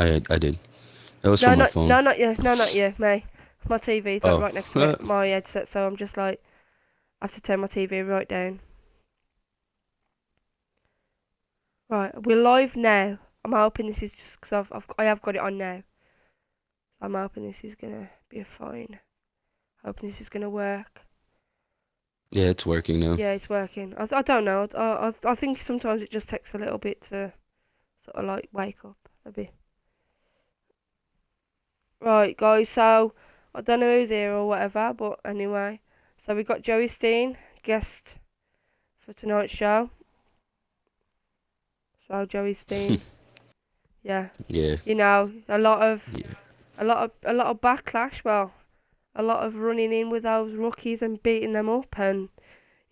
I did. That was No, from my phone. not you. No, not you, me. My TV's like Oh, right next to my headset, so I'm just like I have to turn my TV right down. Right, we're live now. I'm hoping this is just because I have got it on now. So I'm hoping this is gonna be fine. Hoping this is gonna work. yeah, it's working now. Yeah, it's working. I don't know. I think sometimes it just takes a little bit to sort of like wake up a bit. Right, guys. So I don't know who's here or whatever, but anyway. So we got Joey Steen, guest for tonight's show. So Joey Steen, yeah, Yeah, you know, yeah. a lot of backlash. Well, a lot of running in with those rookies and beating them up, and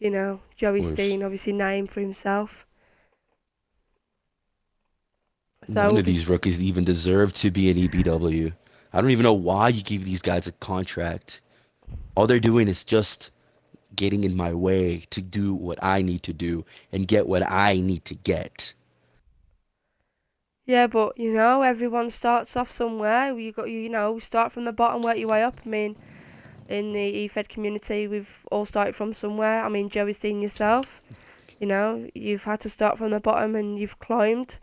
Of Joey course. Steen obviously named for himself. So None we'll of be these rookies even deserve to be in EBW. I don't even know why you give these guys a contract. All they're doing is just getting in my way to do what I need to do and get what I need to get. yeah, but everyone starts off somewhere. You start from the bottom, work your way up. I mean, in the EFED community, we've all started from somewhere. I mean, Joey's seen yourself. You've had to start from the bottom and you've climbed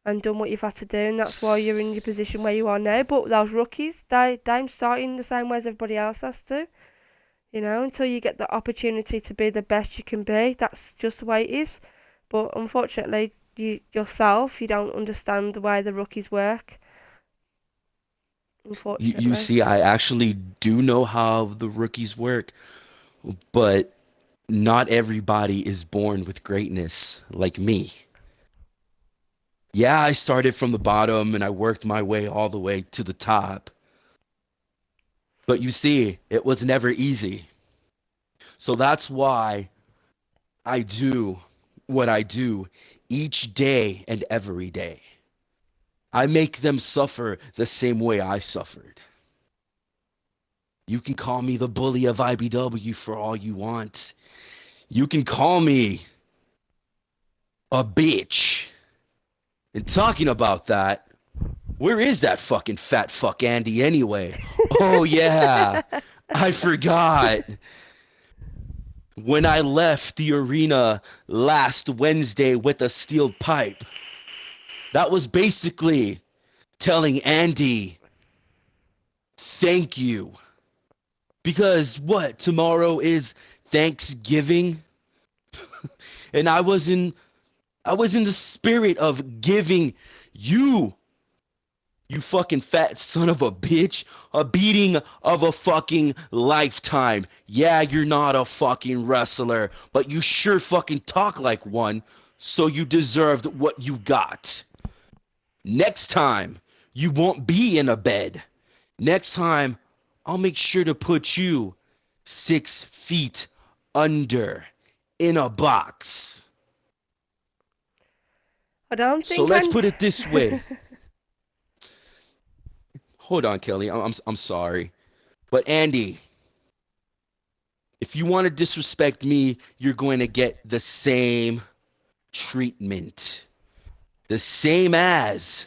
and done what you've had to do, and that's why you're in your position where you are now. But those rookies, they're starting the same way as everybody else has to. Until you get the opportunity to be the best you can be, that's just the way it is. But unfortunately, you don't understand the way the rookies work. You Unfortunately. see, I actually do know how the rookies work, but not everybody is born with greatness like me. Yeah, I started from the bottom and I worked my way all the way to the top. But you see, it was never easy. So that's why I do what I do each day and every day. I make them suffer the same way I suffered. You can call me the bully of IBW for all you want. You can call me a bitch. And talking about that, where is that fucking fat fuck Andy anyway? Oh, yeah, I forgot. When I left the arena last Wednesday with a steel pipe, that was basically telling Andy, thank you. Because what? Tomorrow is Thanksgiving? And I was in the spirit of giving you, you fucking fat son of a bitch, a beating of a fucking lifetime. Yeah, you're not a fucking wrestler, but you sure fucking talk like one, so you deserved what you got. Next time, you won't be in a bed. Next time, I'll make sure to put you 6 feet under in a box. I don't So think let's I. put it this way. Hold on, Kelly. I'm sorry. But Andy, if you want to disrespect me, you're going to get the same treatment. The same as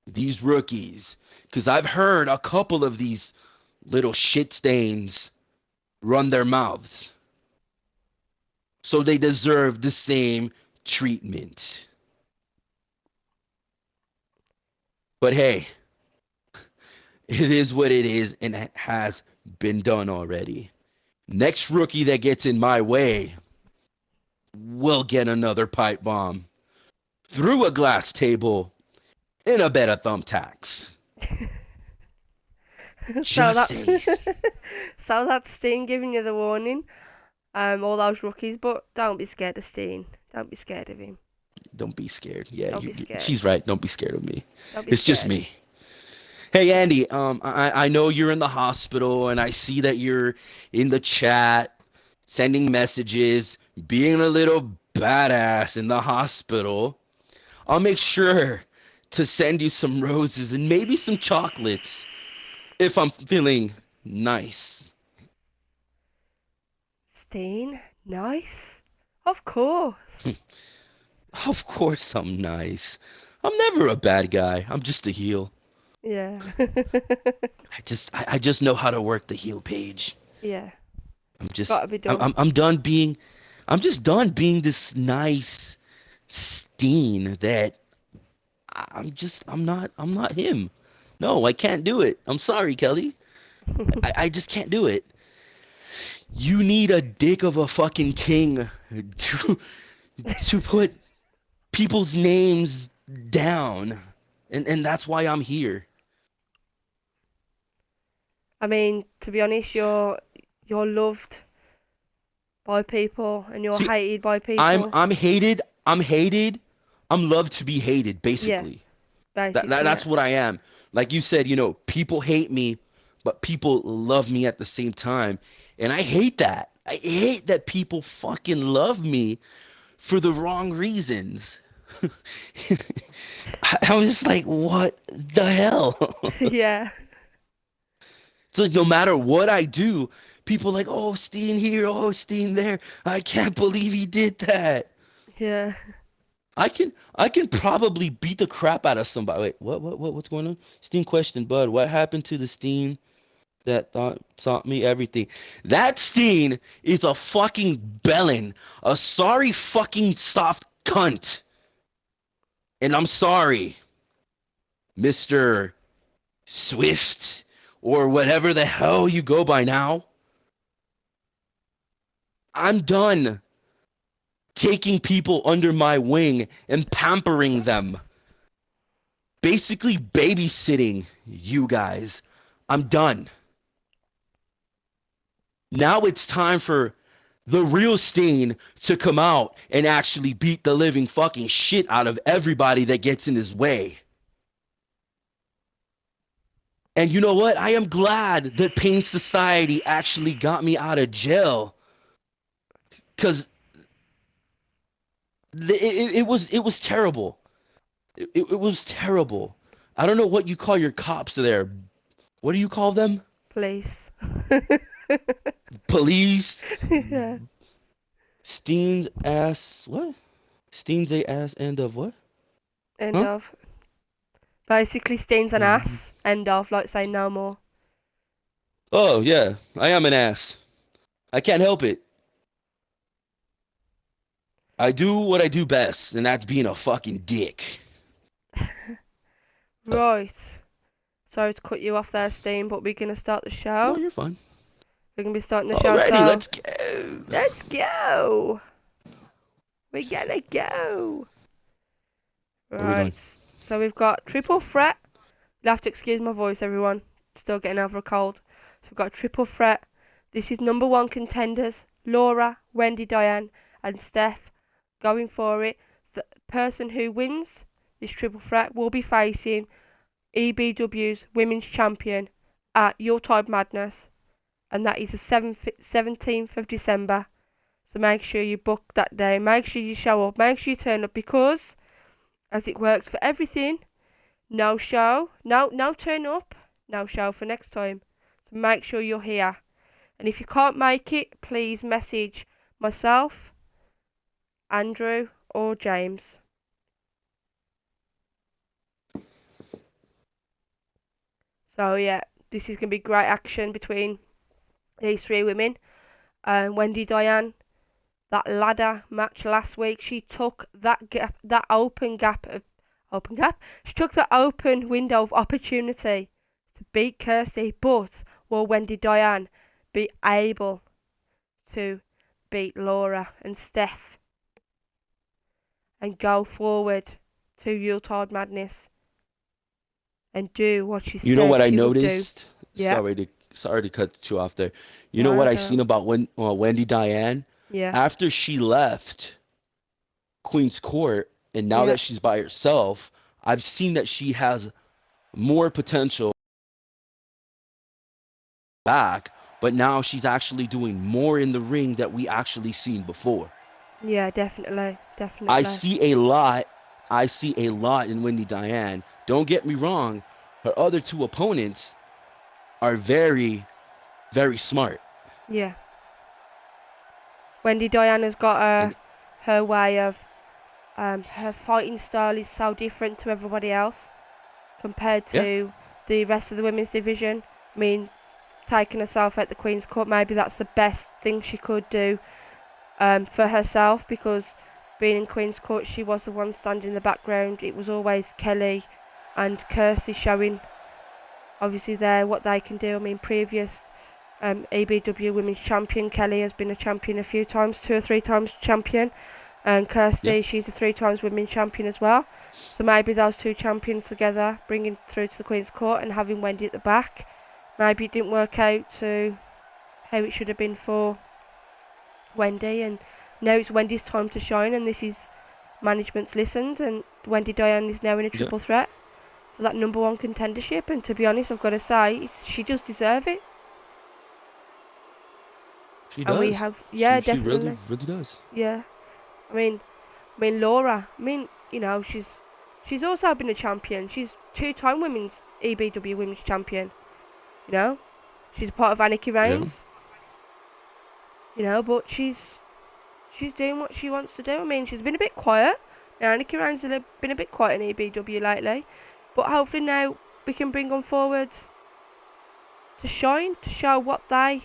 these rookies. Because I've heard a couple of these little shit stains run their mouths. So they deserve the same treatment. But hey, it is what it is and it has been done already. Next rookie that gets in my way will get another pipe bomb through a glass table in a bed of thumbtacks. so Just that's saying. so that's Steen giving you the warning. All those rookies, but don't be scared of Steen. Don't be scared of him. Don't be scared. Yeah, Don't be scared. she's right. Don't be scared of me. Don't be It's just scared. me. Hey Andy, I know you're in the hospital and I see that you're in the chat, sending messages, being a little badass in the hospital. I'll make sure to send you some roses and maybe some chocolates if I'm feeling nice. Steen, nice. Of course. Of course I'm nice. I'm never a bad guy. I'm just a heel. Yeah. I just know how to work the heel page. Yeah. I'm just Gotta be done. I'm done being I'm just done being this nice Steen that I'm not him. No, I can't do it. I'm sorry, Kelly. I just can't do it. You need a dick of a fucking king to put people's names down. And that's why I'm here. I mean, to be honest, you're loved by people and you're See, hated by people. I'm hated. I'm hated. I'm loved to be hated, Yeah, basically. basically, That's yeah. what I am. Like you said, people hate me, but people love me at the same time. And I hate that. I hate that people fucking love me for the wrong reasons. I was just like, what the hell? Yeah, So no matter what I do, people are like, oh, Steen here, oh, Steen there. I can't believe he did that. yeah. I can probably beat the crap out of somebody. Wait, what's going on? Steen question, bud. What happened to the Steen that taught me everything? That Steen is a fucking bellend, a sorry fucking soft cunt. And I'm sorry, Mr. Swift, or whatever the hell you go by now. I'm done taking people under my wing and pampering them. Basically babysitting you guys. I'm done. Now it's time for the real Steen to come out and actually beat the living fucking shit out of everybody that gets in his way. And you know what? I am glad that Pain Society actually got me out of jail. Because it was terrible. It was terrible. I don't know what you call your cops there. What do you call them? Please. Police. Yeah. Steen's ass. What? Steen's a ass end of what? End Huh? of. Basically, Steen's an ass. End of. Like, say no more. Oh yeah, I am an ass. I can't help it. I do what I do best, and that's being a fucking dick. Right. Sorry to cut you off there, Steen, but we're gonna start the No, show. you're fine. We're gonna be starting the show. Alrighty, So let's go. let's go. We gotta go. Where are we going? Right. So we've got triple threat. You'll have to excuse my voice, everyone. Still getting over a cold. So we've got a triple threat. This is number one contenders: Laura, Wendy, Diane, and Steph going for it. The person who wins this triple threat will be facing EBW's Women's Champion at Yuletide Madness, and that is the 17th of December. So make sure you book that day. Make sure you show up. Make sure you turn up because, as it works for everything, no show, no turn up, no show for next time. So make sure you're here. And if you can't make it, please message myself, Andrew, or James. So yeah, this is gonna be great action between these three women. Wendy, Diane, that ladder match last week, she took that gap, that open gap. She took the open window of opportunity to beat Kirsty, but will Wendy, Diane be able to beat Laura and Steph and go forward to Yuletide Madness and do what she said You know what I she would do? noticed? Yeah. Sorry to cut you off there. You know No, what I no. seen about Wendy Diane? Yeah, After she left Queen's Court and now Yeah. that she's by herself, I've seen that she has more potential back, but now she's actually doing more in the ring that we actually seen before. yeah, definitely. I see a lot. I see a lot in Wendy Diane. Don't get me wrong. Her other two opponents are very, very smart. Yeah. Wendy Diana's got And her way of Her fighting style is so different to everybody else compared Yeah. to the rest of the women's division. I mean, taking herself at the Queen's Court, maybe that's the best thing she could do for herself, because being in Queen's Court, she was the one standing in the background. It was always Kelly and Kirsty showing, obviously, there what they can do. I mean, previous ABW Women's Champion, Kelly has been a champion a few times, 2 or 3 times champion. And Kirsty, she's a 3 times women's champion as well. So maybe those 2 champions together, bringing through to the Queen's Court and having Wendy at the back. Maybe it didn't work out to how it should have been for Wendy, and now it's Wendy's time to shine, and this is management's listened, and Wendy Diane is now in a triple threat for that number 1 contendership. And to be honest, I've got to say, she does deserve it. She And does. we have, yeah, she definitely. really, really does. Yeah. I mean, Laura, you know, she's also been a champion. She's 2-time women's EBW women's champion. You know, she's part of Anarchy Reigns. You know, but she's doing what she wants to do. I mean, she's been a bit quiet. Anarchy Reigns has been a bit quiet in EBW lately, but hopefully now we can bring them forward to shine, to show what they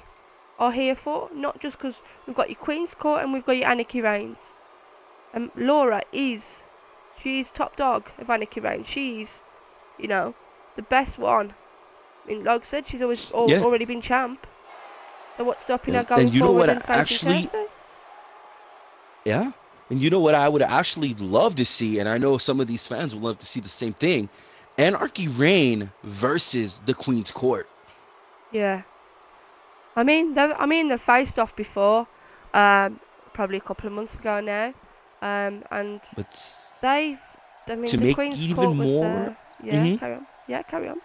are here for. Not just because we've got your Queen's Court and we've got your Anarchy Reigns. Laura she's top dog of Anarchy Reigns. She's, you know, the best one. I mean, like I said, she's already been champ. So what's stopping her going forward and facing Kirsty? Yeah. And you know what I would actually love to see, and I know some of these fans would love to see the same thing, Anarchy Reign versus the Queen's Court. Yeah. I mean, they've faced off before, probably a couple of months ago now. And But the Queen's Court was there. Yeah, carry on.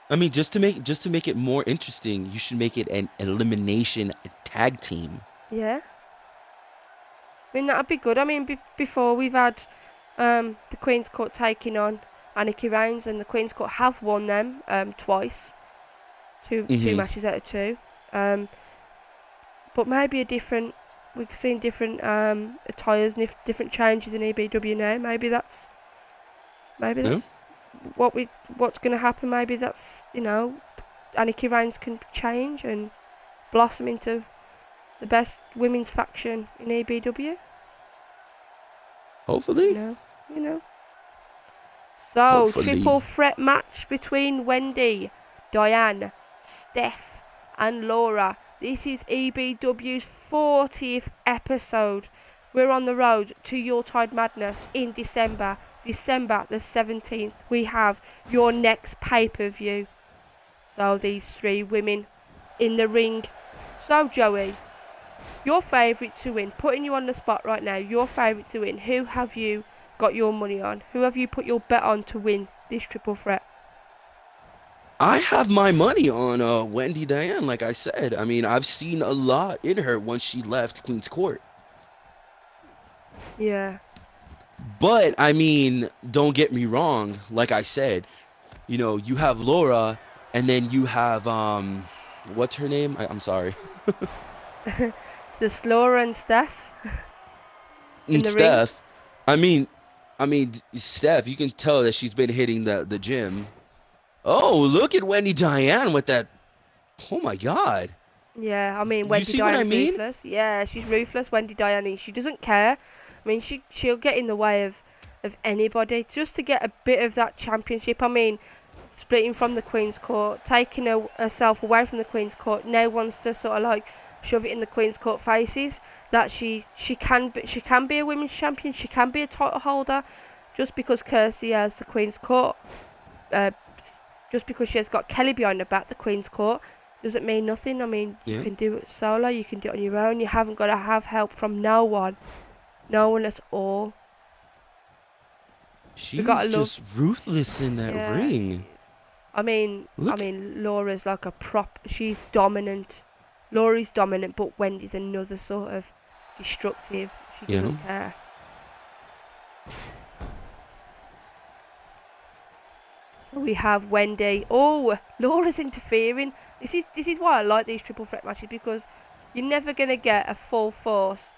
I mean, just to make it more interesting, you should make it an elimination tag team. Yeah. I mean, that'd be good. I mean, before we've had the Queen's Court taking on Anarchy Reigns, and the Queen's Court have won them twice, two matches out of 2. But maybe we've seen different attires and different changes in EBW now. Maybe that's what's going to happen. Maybe that's, you know, Anarchy Reigns can change and blossom into the best women's faction in ABW. Hopefully. You know. So, triple threat match between Wendy, Diane, Steph and Laura. This is EBW's 40th episode. We're on the road to Yuletide Madness in December the 17th. We have your next pay-per-view. So these 3 women in the ring. So Joey, your favourite to win, putting you on the spot right now, your favourite to win, who have you got your money on? Who have you put your bet on to win this triple threat? I have my money on Wendy Diane, like I said. I mean, I've seen a lot in her once she left Queen's Court. Yeah. But, I mean, don't get me wrong. Like I said, you know, you have Laura, and then you have, what's her name? I'm sorry. This Laura and Steph. And Steph. I mean, Steph, you can tell that she's been hitting the gym. Oh, look at Wendy Diane with that. Oh, my God. Yeah, I mean, Wendy Diane's ruthless. Yeah, she's ruthless, Wendy Diane. She doesn't care. I mean, she'll get in the way of anybody just to get a bit of that championship. I mean, splitting from the Queen's Court, taking herself away from the Queen's Court, now wants to sort of like shove it in the Queen's Court faces that she can be a women's champion, she can be a title holder, just because Kirsty has the Queen's Court, just because she has got Kelly behind her back, the Queen's Court, doesn't mean nothing. I mean, you can do it solo, you can do it on your own, you haven't got to have help from no one at all. She's just ruthless in that ring. I mean, Laura's like a prop. She's dominant. Laura's dominant, but Wendy's another sort of destructive. She doesn't care. So we have Wendy. Oh, Laura's interfering. This is why I like these triple threat matches, because you're never gonna get a full force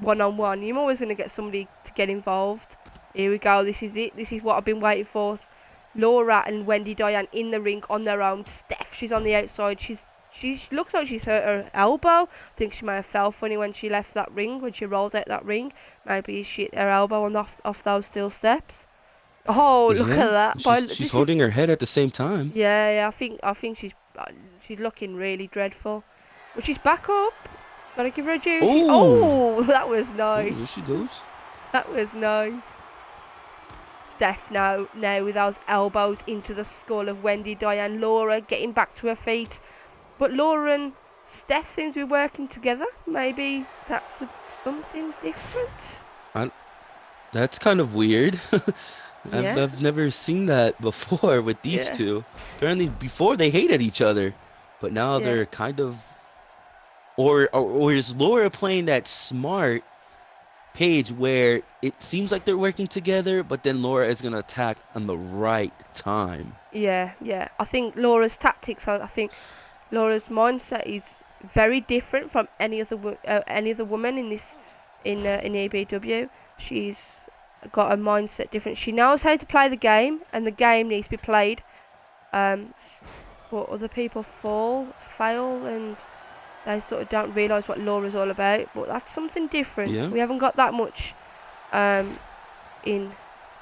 one-on-one. You're always going to get somebody to get involved. Here we go. This is it. This is what I've been waiting for. Laura and Wendy Diane in the ring on their own. Steph, she's on the outside. She looks like she's hurt her elbow. I think she may have fell funny when she left that ring, when she rolled out that ring. Maybe she hit her elbow off those steel steps. Oh, look at that! She's holding her head at the same time. Yeah. I think she's looking really dreadful. But she's back up. Gotta give her a due. Oh, that was nice. Oh, there she goes. That was nice. Steph now with those elbows into the skull of Wendy Diane. Laura getting back to her feet. But Laura and Steph seem to be working together. Maybe that's something different. That's kind of weird. Yeah. I've never seen that before with these two. Apparently before they hated each other. But now they're kind of... Or is Laura playing that smart Paige where it seems like they're working together, but then Laura is going to attack on the right time? Yeah. I think Laura's tactics, I think Laura's mindset is very different from any other woman in ABW. She's got a mindset different. She knows how to play the game, and the game needs to be played. But other people fail, and they sort of don't realise what Laura's all about. But that's something different. Yeah. We haven't got that much in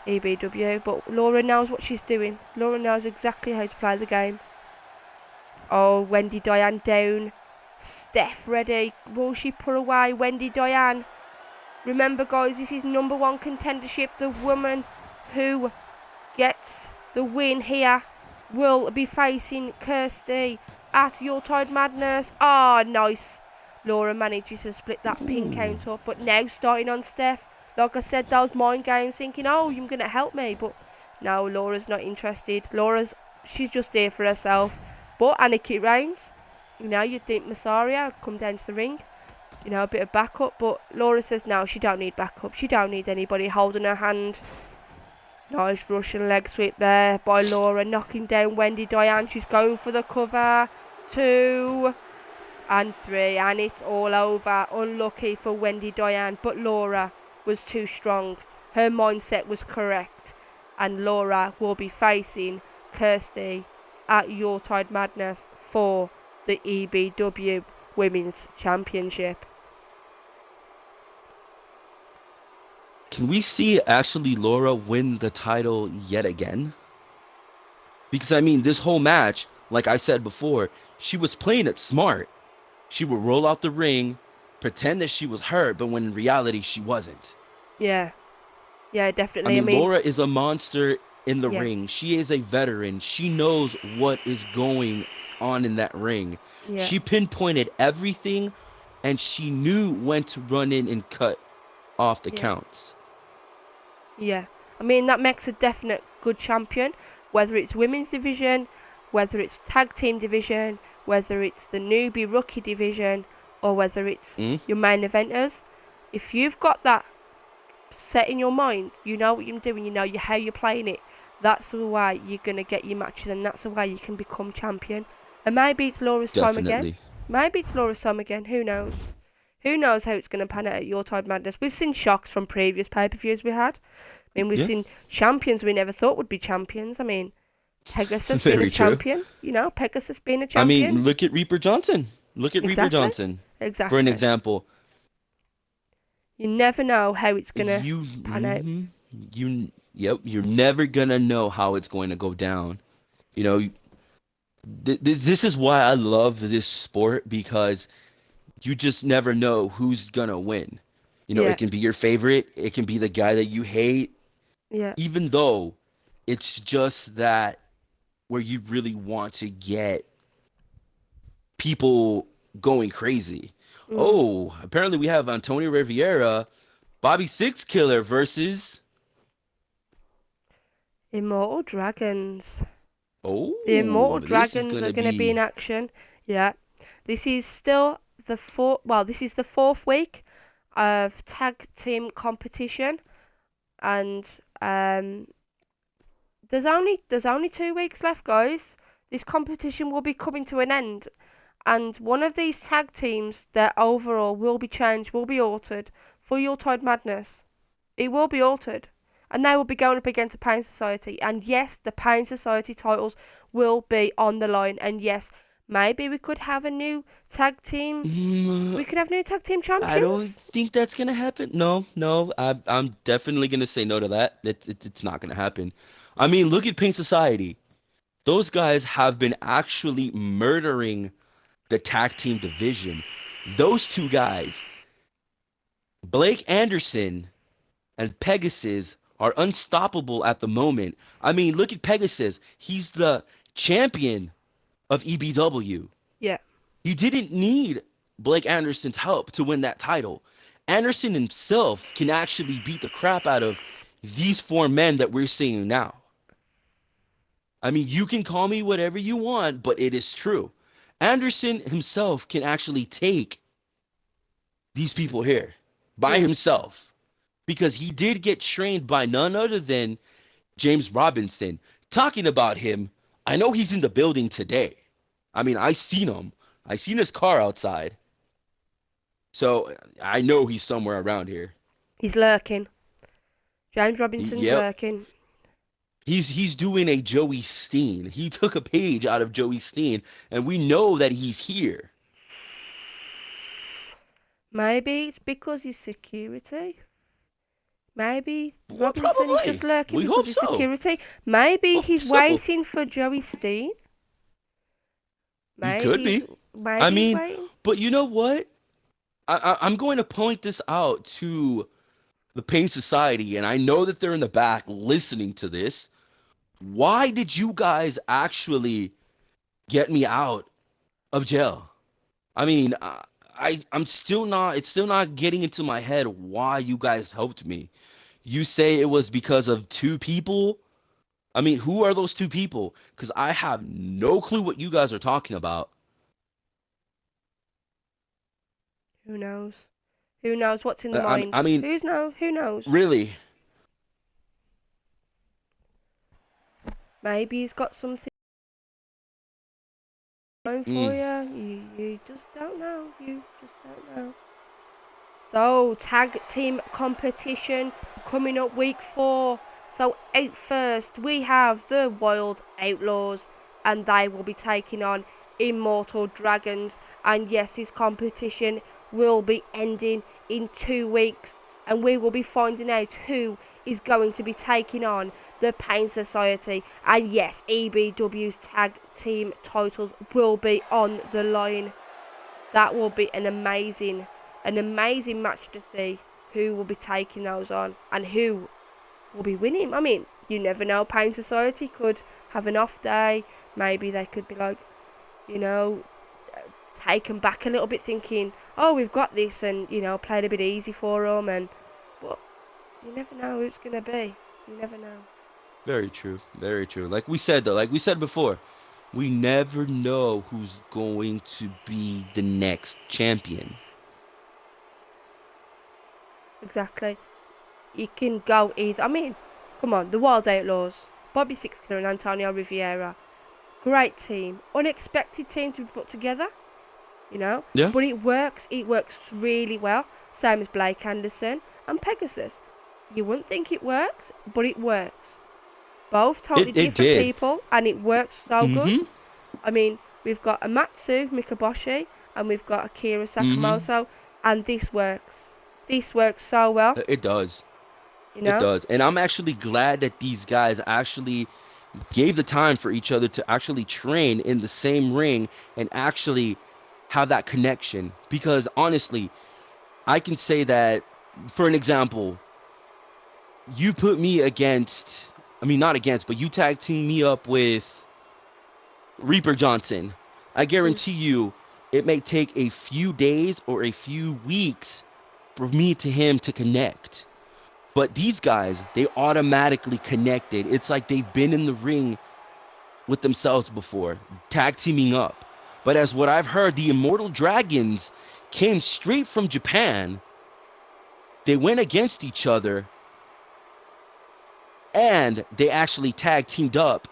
EBW, but Laura knows what she's doing. Laura knows exactly how to play the game. Oh, Wendy Diane down. Steph ready. Will she put away Wendy Diane? Remember, guys, this is #1 contendership. The woman who gets the win here will be facing Kirsty at Yuletide Madness. Ah, nice. Laura manages to split that pin count up, but now starting on Steph. Like I said, those mind games, thinking, oh, you're going to help me. But no, Laura's not interested. She's just there for herself. But Anarchy reigns. You'd think Massaria would come down to the ring. A bit of backup. But Laura says no, she don't need backup. She don't need anybody holding her hand. Nice Russian leg sweep there by Laura, knocking down Wendy Diane. She's going for the cover. 2 and 3, and it's all over. Unlucky for Wendy Diane, but Laura was too strong. Her mindset was correct, and Laura will be facing Kirsty at Yuletide Madness for the EBW Women's Championship. Can we see actually Laura win the title yet again? Because this whole match, like I said before, she was playing it smart. She would roll out the ring, pretend that she was hurt, but when in reality she wasn't. Yeah, definitely. Laura is a monster in the ring. She is a veteran. She knows what is going on in that ring. Yeah. She pinpointed everything, and she knew when to run in and cut off the counts. Yeah, that makes a definite good champion, whether it's women's division, whether it's tag team division, whether it's the newbie rookie division, or whether it's your main eventers. If you've got that set in your mind, you know what you're doing, you know how you're playing it, that's the way you're going to get your matches, and that's the way you can become champion. And maybe it's Laura's time again. Who knows? Who knows how it's going to pan out at Yuletide Madness? We've seen shocks from previous pay-per-views we had. We've seen champions we never thought would be champions. Pegasus being a champion. Pegasus being a champion. Look at Reaper Johnson. Reaper Johnson. Exactly. For an example. You never know how it's going to pan out. You're never going to know how it's going to go down. This is why I love this sport, because you just never know who's going to win. It can be your favorite. It can be the guy that you hate. Yeah. Even though it's just that where you really want to get people going crazy. Oh, apparently we have Antonio Riviera, Bobby Sixkiller versus Immortal Dragons. Oh, the Immortal Dragons are going to be in action. Yeah, this is still the fourth week of tag team competition, and there's only 2 weeks left, guys. This competition will be coming to an end, and one of these tag teams, their overall will be changed, will be altered for Yuletide Madness. It will be altered. And they will be going up against the Pain Society. And yes, the Pain Society titles will be on the line. And yes, maybe we could have a new tag team. We could have new tag team I don't champions. think that's gonna happen. No, I'm definitely gonna say no to that. It's not gonna happen. I mean, look at Pink Society. Those guys have been actually murdering the tag team division. Those two guys, Blake Anderson and Pegasus, are unstoppable at the moment. I mean, look at Pegasus. He's the champion of EBW. Yeah. You didn't need Blake Anderson's help to win that title. Anderson himself can actually beat the crap out of these four men that we're seeing now. I mean, you can call me whatever you want, but it is true. Anderson himself can actually take these people here by Yeah. himself because he did get trained by none other than James Robinson. Talking about him, I know he's in the building today. I mean, I seen him. I seen his car outside. So I know he's somewhere around here. He's lurking. James Robinson's Yep. lurking. He's doing a Joey Steen. He took a page out of Joey Steen, and we know that he's here. Maybe it's because he's security. Maybe Well, Robinson is just probably. lurking We because hope he's so. security. Maybe Hope he's so. waiting for Joey Steen. He could be. Maybe I he's mean, waiting. but you know what? I'm going to point this out to the Pain Society, and I know that they're in the back listening to this. Why did you guys actually get me out of jail? I mean, I'm still not. It's still not getting into my head why you guys helped me. You say it was because of two people. I mean, who are those two people? Because I have no clue what you guys are talking about. Who knows? Who knows what's in the mind? I mean, Who knows? really. Maybe he's got something going for you. You just don't know. You just don't know. So, tag team competition coming up week 4. So, out first, we have the Wild Outlaws, and they will be taking on Immortal Dragons. And yes, this competition will be ending in 2 weeks, and we will be finding out who is going to be taking on the Pain Society. And yes, EBW's tag team titles will be on the line. That will be an amazing match to see who will be taking those on and who will be winning. I mean, you never know. Pain Society could have an off day. Maybe they could be like, taken back a little bit, thinking, oh, we've got this, and played a bit easy for them. But you never know who it's gonna be. You never know. Very true. Very true. Like we said before, we never know who's going to be the next champion. Exactly. You can go either. I mean, come on, the Wild Outlaws, Bobby Sixkiller and Antonio Riviera. Great team. Unexpected team to be put together. Yeah. But it works. It works really well. Same as Blake Anderson and Pegasus. You wouldn't think it works, but it works. Both totally different did. people, and it works so good. I mean, we've got Amatsu Mikaboshi, and we've got Akira Sakamoto, and this works. This works so well. It does. It does. And I'm actually glad that these guys actually gave the time for each other to actually train in the same ring and actually have that connection. Because honestly, I can say that, for an example, you put me against, I mean, not against, but you tag team me up with Reaper Johnson. I guarantee you it may take a few days or a few weeks for me to him to connect. But these guys, they automatically connected. It's like they've been in the ring with themselves before, tag teaming up. But as what I've heard, the Immortal Dragons came straight from Japan. They went against each other, and they actually tag teamed up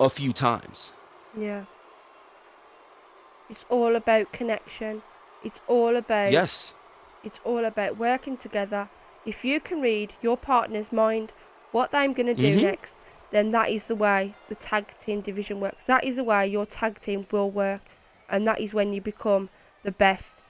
a few times. Yeah. It's all about connection. It's all about, Yes. It's all about working together. If you can read your partner's mind, what they're going to do Mm-hmm. next, then that is the way the tag team division works. That is the way your tag team will work, and that is when you become the best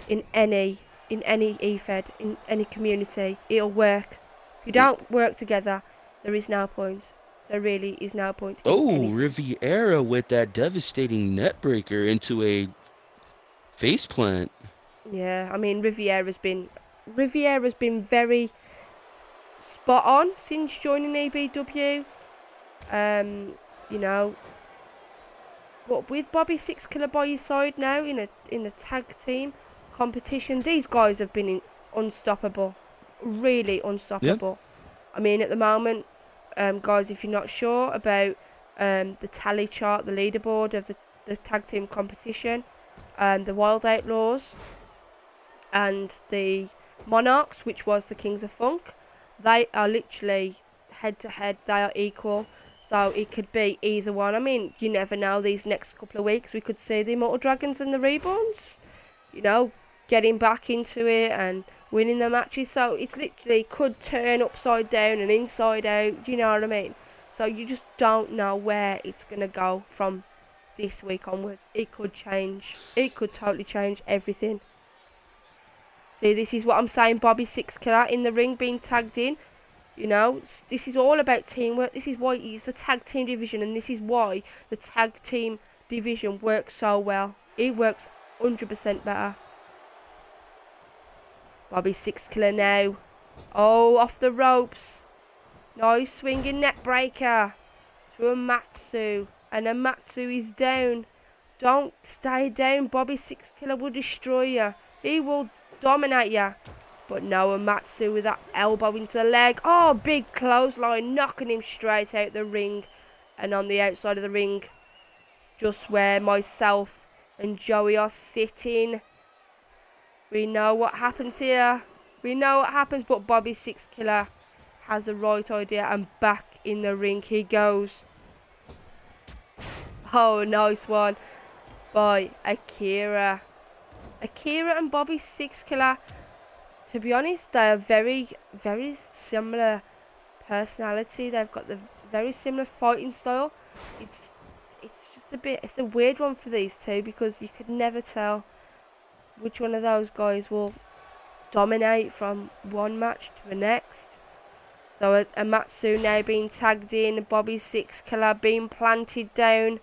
in any EFED, in any community. It'll work. If you don't work together, there is no point. There really is no point in Oh, anything. Riviera with that devastating net breaker into a faceplant. Yeah, I mean Riviera's been very spot on since joining ABW. You know, but with Bobby Sixkiller by your side now in a tag team competition, these guys have been unstoppable, really Yeah. unstoppable. I mean, at the moment, guys, if you're not sure about the tally chart, the leaderboard of the tag team competition, the Wild Outlaws and the Monarchs, which was the Kings of Funk, they are literally head to head. They are equal. So it could be either one. I mean, you never know. These next couple of weeks, we could see the Immortal Dragons and the Reborns, getting back into it and winning the matches. So it's literally could turn upside down and inside out. You know what I mean? So you just don't know where it's going to go from this week onwards. It could change. It could totally change everything. See, this is what I'm saying. Bobby Sixkiller in the ring being tagged in. This is all about teamwork. This is why it's the tag team division, and this is why the tag team division works so well. It works 100% better. Bobby Sixkiller now. Oh, off the ropes. Nice swinging net breaker to a Matsu. And a Matsu is down. Don't stay down. Bobby Sixkiller will destroy you. He will dominate you. But no, a Matsu with that elbow into the leg. Oh, big clothesline, knocking him straight out the ring. And on the outside of the ring, just where myself and Joey are sitting. We know what happens here. We know what happens, but Bobby Sixkiller has the right idea, and back in the ring he goes. Oh, nice one by Akira. Akira and Bobby Sixkiller, to be honest, they are very, very similar personality. They've got the very similar fighting style. It's just it's a weird one for these two, because you could never tell which one of those guys will dominate from one match to the next. So a Matsu now being tagged in, Bobby Sixkiller being planted down.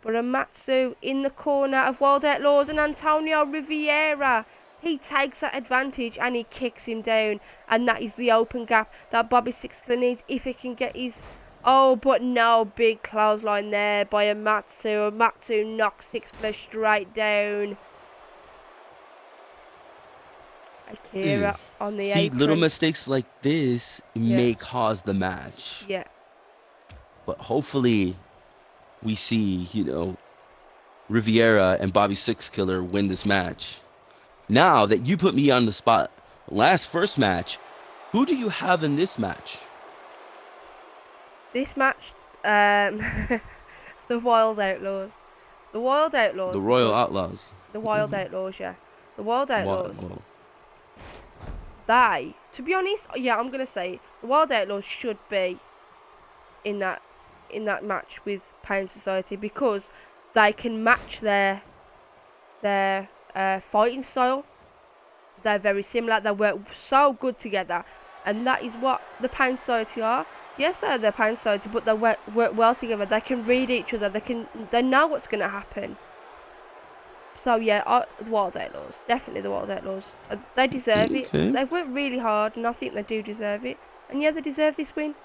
But a Matsu in the corner of Wild Outlaws and Antonio Riviera. He takes that advantage and he kicks him down. And that is the open gap that Bobby Sixkiller needs if he can get his... Oh, but no, big clothesline there by a Matsu. A Matsu knocks Sixkiller straight down. Akira on the See, apron. little mistakes like this may cause the match. Yeah. But hopefully we see, Riviera and Bobby Sixkiller win this match. Now that you put me on the spot, first match, who do you have in this match? This match, the Wild Outlaws. The Wild Outlaws. The Royal Outlaws. The Wild Outlaws, yeah. The Wild Outlaws. Well. They, to be honest, yeah, I'm gonna say the Wild Outlaws should be in that match with Pain Society, because they can match their fighting style. They're very similar. They work so good together, and that is what the Pain Society are. Yes, they're the Pain Society, but they work well together. They can read each other. They know what's gonna happen. So yeah, the Wild Outlaws, definitely the Wild Outlaws. They deserve it. They've worked really hard, and I think they do deserve it. And yeah, they deserve this win.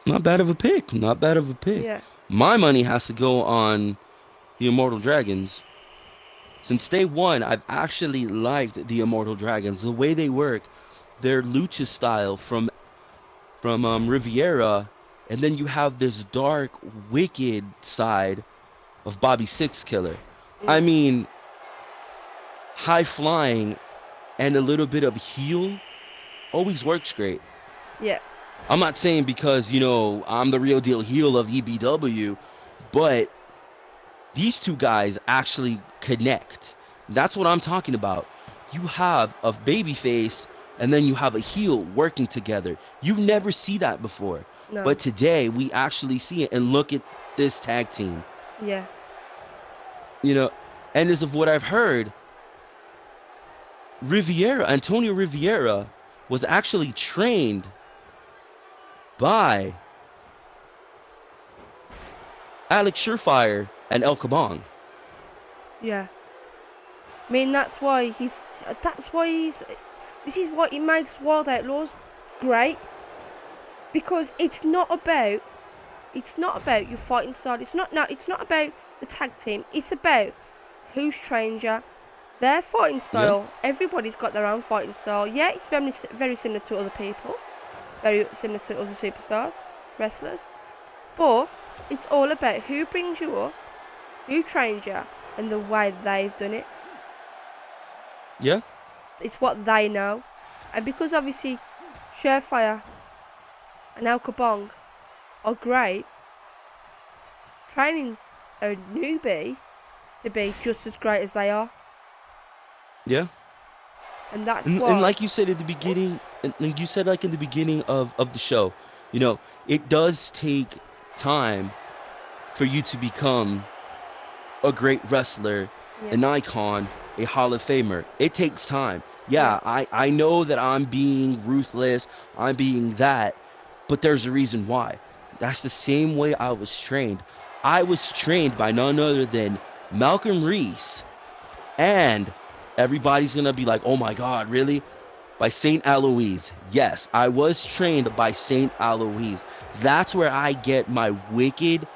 Not bad of a pick. Yeah. My money has to go on the Immortal Dragons. Since day one, I've actually liked the Immortal Dragons. The way they work, their lucha style from Riviera, and then you have this dark, wicked side of Bobby Sixkiller. I mean, high flying and a little bit of heel always works great. Yeah. I'm not saying because, I'm the real deal heel of EBW, but these two guys actually connect. That's what I'm talking about. You have a babyface and then you have a heel working together. You never see that before. No. But today we actually see it, and look at this tag team. Yeah. You know, and as of what I've heard, Antonio Riviera was actually trained by Alex Surefire and El Kabong. Yeah. I mean, that's why he's. This is what it makes Wild Outlaws great. Because it's not about your fighting style. It's not about the tag team. It's about who's trained you, their fighting style. Yeah. Everybody's got their own fighting style. Yeah, it's very similar to other people, very similar to other superstars, wrestlers. But it's all about who brings you up, who trained you, and the way they've done it. Yeah. It's what they know. And because obviously Surefire and El Kabong are great, training a newbie to be just as great as they are. Yeah. And that's and like you said at the beginning, and you said like in the beginning of the show, you know, it does take time for you to become a great wrestler, yeah, an icon, a Hall of Famer. It takes time. Yeah, I know that I'm being ruthless, I'm being that, but there's a reason why. That's the same way I was trained. I was trained by none other than Malcolm Reese, and everybody's gonna be like, oh my God, really? By St. Aloys. Yes, I was trained by St. Aloys. That's where I get my wicked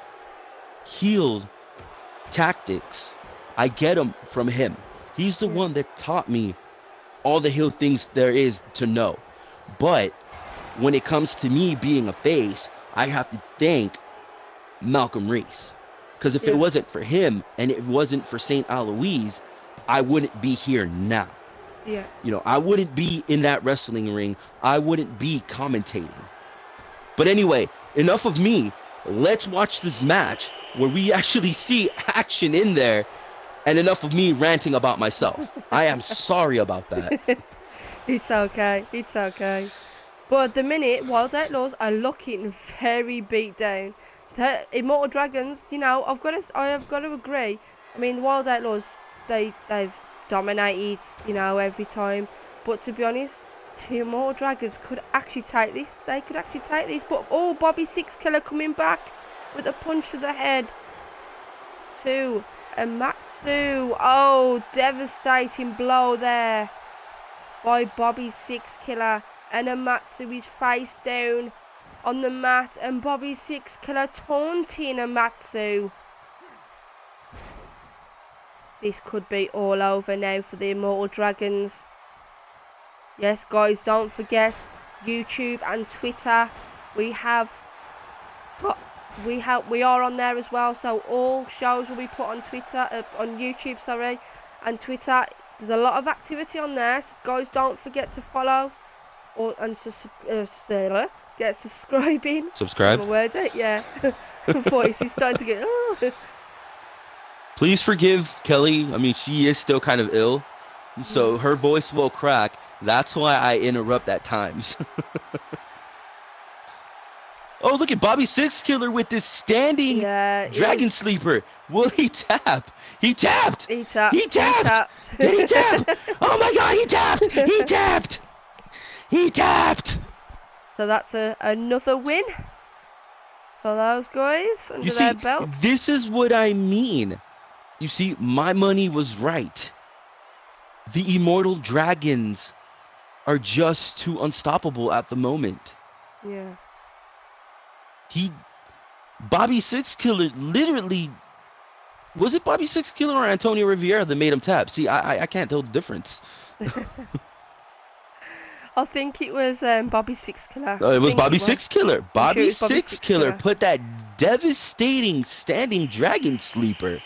heel tactics. I get them from him. He's the one that taught me all the heel things there is to know. But when it comes to me being a face, I have to thank Malcolm Reese. Because if it wasn't for him and it wasn't for St. Aloys, I wouldn't be here now. Yeah. You know, I wouldn't be in that wrestling ring. I wouldn't be commentating. But anyway, enough of me. Let's watch this match where we actually see action in there, and enough of me ranting about myself. I am sorry about that. It's okay. It's okay. But at the minute, Wild Outlaws are looking very beat down. The Immortal Dragons, you know, I have got to agree. I mean, Wild Outlaws, they've dominated, you know, every time. But to be honest, the Immortal Dragons could actually take this. They could actually take this. But Bobby Sixkiller coming back with a punch to the head to Amatsu. Oh, devastating blow there by Bobby Sixkiller. And Amatsu is face down on the mat, and Bobby Sixkiller taunting Amatsu. This could be all over now for the Immortal Dragons. Yes, guys, don't forget YouTube and Twitter. We are on there as well. So all shows will be put on Twitter, on YouTube, sorry, and Twitter. There's a lot of activity on there. So guys, don't forget to follow and get subscribing. Subscribe. Word it, yeah. Voice is starting to get. Oh. Please forgive Kelly. I mean, she is still kind of ill, so her voice will crack. That's why I interrupt at times. Oh, look at Bobby Sixkiller with this standing Dragon Sleeper. Will he tap? He tapped. He tapped. He tapped. Did he tap? Oh my God, he tapped. He tapped. He tapped. So that's another win for those guys under their belts. This is what I mean. You see, my money was right. The Immortal Dragons are just too unstoppable at the moment. Yeah. Bobby Sixkiller literally, was it Bobby Sixkiller or Antonio Riviera that made him tap? See, I can't tell the difference. I think it was Bobby Sixkiller. It was Bobby Sixkiller. Bobby Sixkiller put that devastating standing Dragon Sleeper.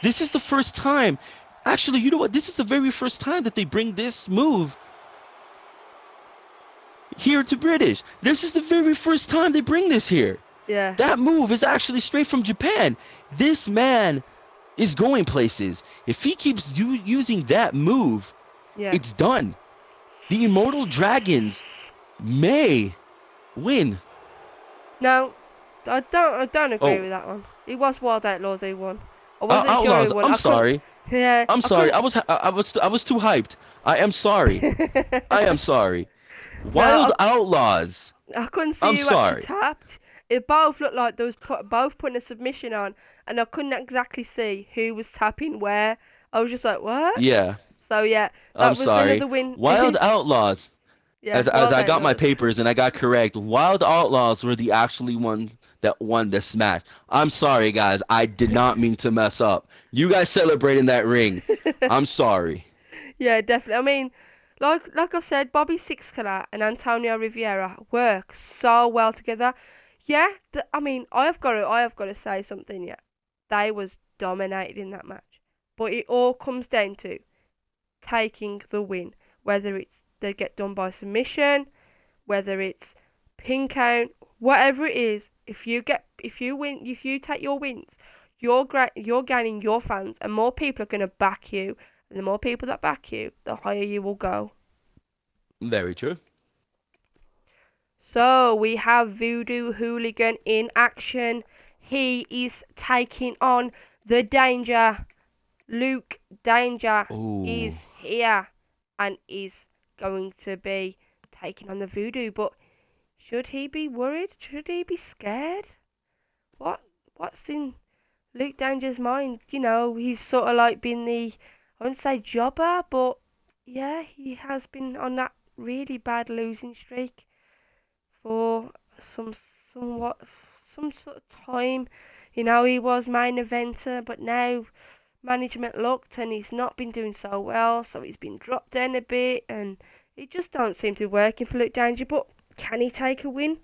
This is the first time. Actually, you know what? This is the very first time that they bring this move here to British. This is the very first time they bring this here. Yeah. That move is actually straight from Japan. This man is going places. If he keeps using that move, Yeah. it's done. The Immortal Dragons may win. No, I don't agree Oh, with that one. It was Wild Outlaws who won. I wasn't sure Outlaws. who won. I'm I couldn't. sorry. Yeah, I'm I sorry. couldn't. I was too hyped. I am sorry. I am sorry. No, Wild Outlaws. I couldn't I'm see who actually sorry. tapped. It both looked like they was both putting a submission on, and I couldn't exactly see who was tapping where. I was just like, what? Yeah, So yeah, I'm that was sorry. another win. Wild Outlaws. Yeah, As Wild I got my Outlaws. papers and I got correct, Wild Outlaws were the actually ones that won the smash. I'm sorry, guys. I did not mean to mess up. You guys celebrating that ring. I'm sorry. Yeah, definitely. I mean, like I've said, Bobby Sixkiller and Antonio Riviera work so well together. Yeah, I mean, I have got to say something. Yeah, they was dominated in that match, but it all comes down to taking the win. Whether it's they get done by submission, whether it's pin count, whatever it is. If you win, if you take your wins, you're gaining your fans, and more people are gonna back you. And the more people that back you, the higher you will go. Very true. So we have Voodoo Hooligan in action. He is taking on the Danger. Luke Danger Ooh. is here and is going to be taking on the Voodoo. But should he be worried? Should he be scared? What's in Luke Danger's mind? You know, he's sort of like been I wouldn't say jobber, but yeah, he has been on that really bad losing streak for some sort of time. You know, he was main eventer, but now management looked and he's not been doing so well, so he's been dropped down a bit, and it just don't seem to be working for Luke Danger. But can he take a win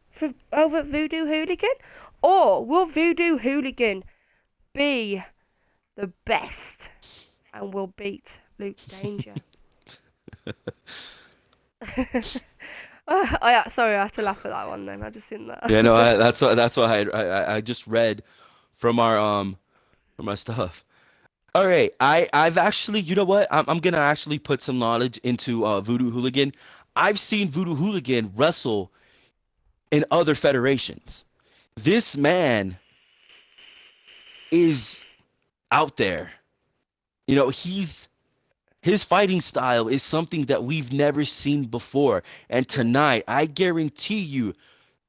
over Voodoo Hooligan, or will Voodoo Hooligan be the best and will beat Luke Danger? Sorry, I had to laugh at that one. Then I just seen that. Yeah, no, that's why I just read from our stuff. All right, I've actually, you know what? I'm gonna actually put some knowledge into Voodoo Hooligan. I've seen Voodoo Hooligan wrestle in other federations. This man is out there. You know, his fighting style is something that we've never seen before. And tonight, I guarantee you,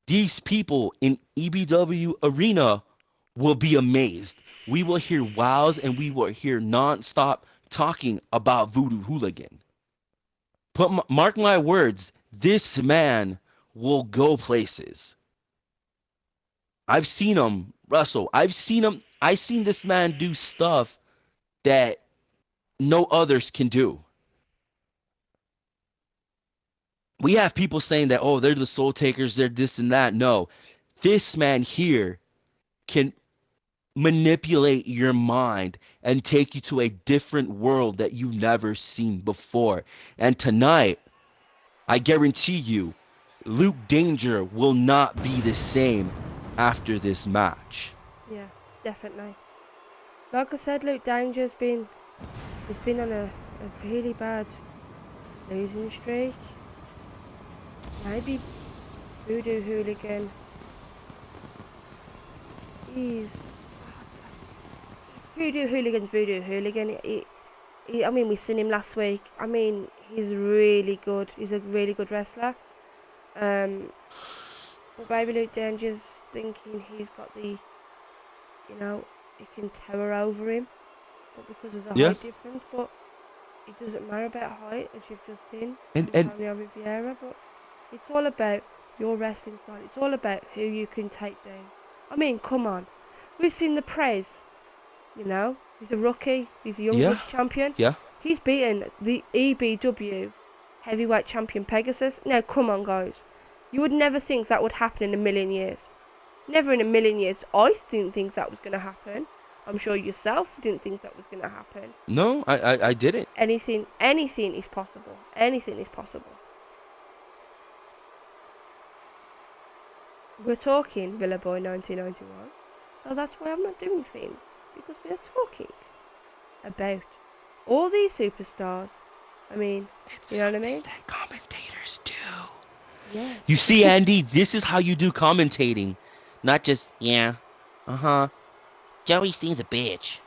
these people in EBW Arena will be amazed. We will hear wows and we will hear nonstop talking about Voodoo Hooligan. Mark my words, this man will go places. I've seen him wrestle. I've seen this man do stuff that no others can do. We have people saying that, oh, they're the soul takers, they're this and that. No, this man here can manipulate your mind and take you to a different world that you've never seen before. And tonight, I guarantee you, Luke Danger will not be the same after this match. Yeah, definitely. Like I said, Luke Danger's been on a really bad losing streak. Maybe Voodoo Hooligan. He's Voodoo Hooligan's Voodoo Hooligan. I mean, we seen him last week. I mean, he's really good. He's a really good wrestler. But maybe Luke Danger's thinking he's got he can tower over him, but because of the Yeah. height difference. But it doesn't matter about height, as you've just seen And Antonio Riviera. But it's all about your wrestling style. It's all about who you can take down. I mean, come on. We've seen the Prez. You know, he's a rookie. He's a young British champion. Yeah. He's beaten the EBW heavyweight champion Pegasus. Now, come on, guys. You would never think that would happen in a million years. Never in a million years. I didn't think that was going to happen. I'm sure yourself didn't think that was going to happen. No, I didn't. Anything is possible. Anything is possible. We're talking Villa Boy 1991. So that's why I'm not doing things. Because we are talking about all these superstars. I mean, It's you know what I something mean? that commentators do. Yes. You see, Andy, this is how you do commentating. Not just, yeah, uh-huh. Joey Steen's a bitch.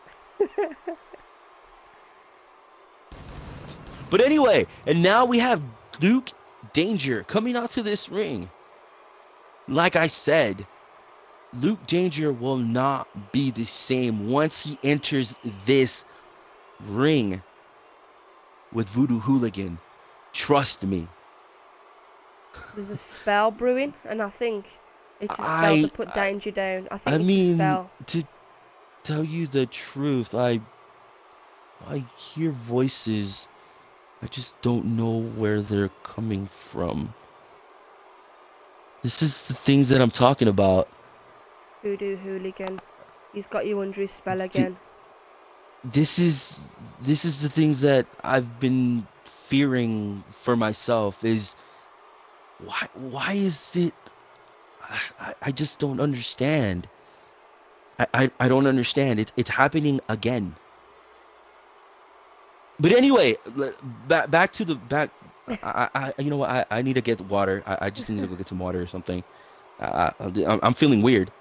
But anyway, and now we have Luke Danger coming out to this ring. Like I said, Luke Danger will not be the same once he enters this ring with Voodoo Hooligan. Trust me. There's a spell brewing, and I think it's a spell to I, put I, Danger down. I I think it's a mean, spell. to tell you the truth, I hear voices. I just don't know where they're coming from. This is the things that I'm talking about. Voodoo Hooligan. He's got you under his spell Th- again. This is this is the things that I've been fearing for myself is why is it I just don't understand. I don't understand. It's happening again. But anyway, back to the back. You know what? I need to get water. I just need to go get some water or something. I'm feeling weird.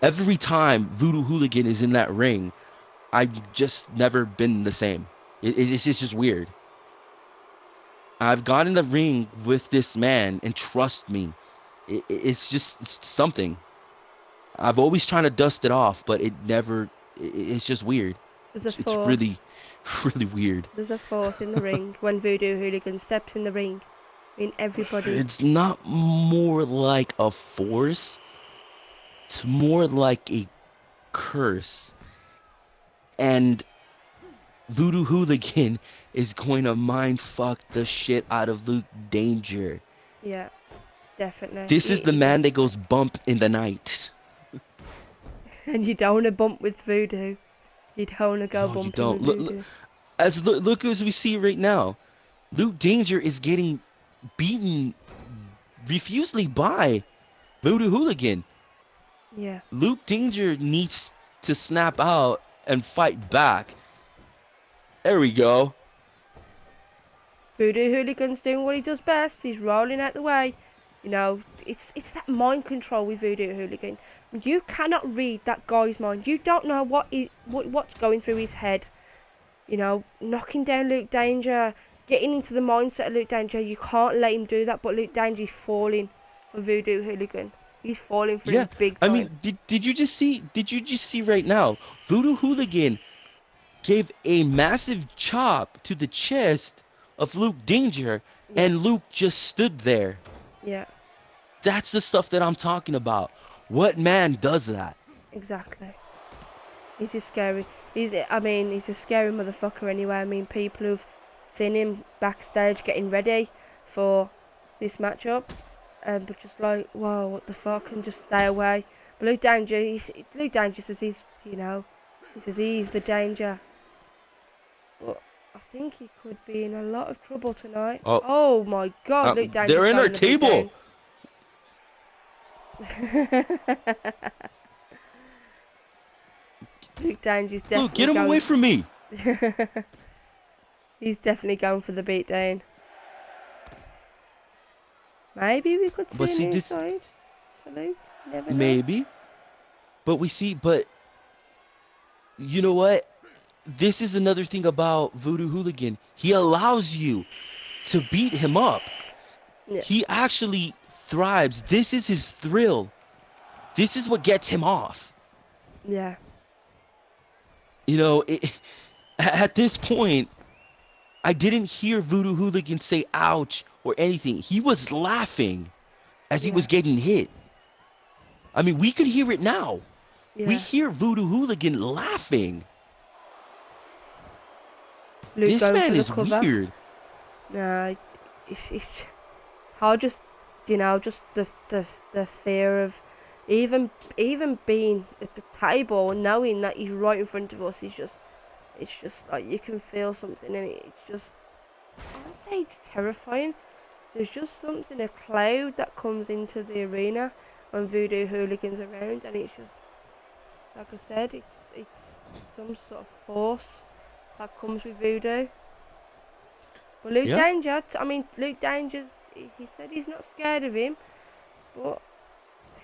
Every time Voodoo Hooligan is in that ring, I've just never been the same. It's just weird. I've gone in the ring with this man, and trust me, it's something. I've always trying to dust it off, but it never. It's just weird. There's a It's force. really, really weird. There's a force in the ring when Voodoo Hooligan steps in the ring. I mean, everybody. It's not more like a force. It's more like a curse. And Voodoo Hooligan is going to mind fuck the shit out of Luke Danger. Yeah, definitely. This is the man that goes bump in the night. And you don't want to bump with Voodoo. You don't want to go No, you bumping don't. with Voodoo. Look as we see right now. Luke Danger is getting beaten refusely by Voodoo Hooligan. Yeah. Luke Danger needs to snap out and fight back. There we go. Voodoo Hooligan's doing what he does best. He's rolling out the way. You know, it's that mind control with Voodoo Hooligan. You cannot read that guy's mind. You don't know what's going through his head. You know, knocking down Luke Danger, getting into the mindset of Luke Danger. You can't let him do that. But Luke Danger's falling for Voodoo Hooligan. He's falling for Yeah, him big I time. mean, did you just see? Did you just see right now? Voodoo Hooligan gave a massive chop to the chest of Luke Danger, Yeah. and Luke just stood there. Yeah, That's the stuff that I'm talking about. What man does that? exactly. He's a scary. He's a scary motherfucker anyway. I mean, people who've seen him backstage getting ready for this matchup, but just like, whoa, what the fuck, and just stay away. But Luke Danger says he says he's the danger. But I think he could be in a lot of trouble tonight. Oh, Oh my God, Luke Danger's they're in going our to beat table. down. Luke Danger's definitely Luke, get him away from me. He's definitely going for the beatdown. Maybe we could see But a see, new this side to Luke. Never know. maybe. But you know what? This is another thing about Voodoo Hooligan. He allows you to beat him up. Yeah. He actually thrives. This is his thrill. This is what gets him off. Yeah. You know, at this point, I didn't hear Voodoo Hooligan say ouch or anything. He was laughing as he Yeah. was getting hit. I mean, we could hear it now. Yeah. We hear Voodoo Hooligan laughing. Luke This going man for the is cover. weird. Nah, it's hard. Just just the fear of even being at the table and knowing that he's right in front of us. It's just like you can feel something, and it's just, I wouldn't say it's terrifying. There's just something, a cloud that comes into the arena when Voodoo Hooligan's around, and it's just, like I said, it's some sort of force that comes with Voodoo. But Luke Yeah. Danger, Luke Danger's, he said he's not scared of him, but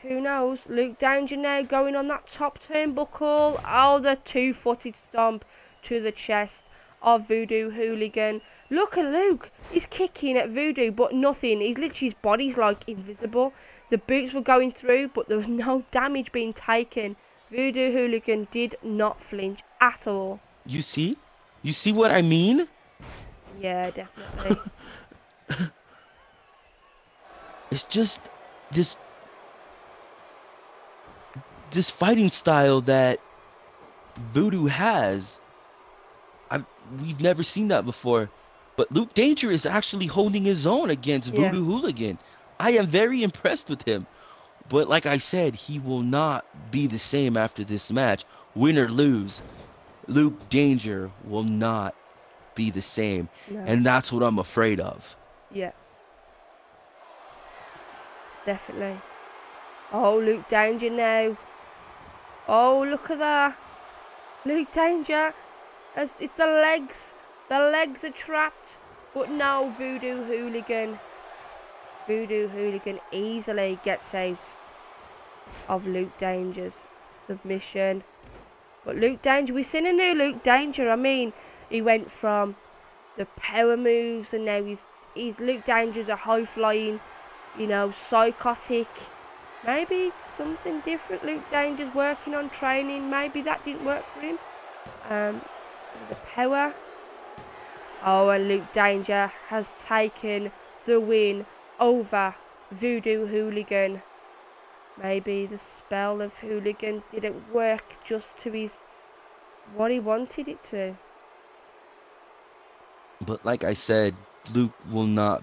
who knows? Luke Danger now going on that top turnbuckle. Oh, the two-footed stomp to the chest of Voodoo Hooligan. Look at Luke. He's kicking at Voodoo, but nothing. He's literally, his body's like invisible. The boots were going through, but there was no damage being taken. Voodoo Hooligan did not flinch at all. You see? You see what I mean? Yeah, definitely. It's just this this fighting style that Voodoo has. We've never seen that before. But Luke Danger is actually holding his own against Yeah. Voodoo Hooligan. I am very impressed with him. But like I said, he will not be the same after this match. Win or lose, Luke Danger will not be the same. No. And that's what I'm afraid of. Yeah. Definitely. Oh, Luke Danger now. Oh, look at that. Luke Danger. It's the legs. The legs are trapped. But no, Voodoo Hooligan. Voodoo Hooligan easily gets out of Luke Danger's submission. But Luke Danger, we've seen a new Luke Danger. I mean, he went from the power moves and now he's Luke Danger's a high flying, psychotic. Maybe it's something different Luke Danger's working on training. Maybe that didn't work for him. The power. Oh, and Luke Danger has taken the win over Voodoo Hooligan. Maybe the spell of Hooligan didn't work just to what he wanted it to. But like I said, Luke will not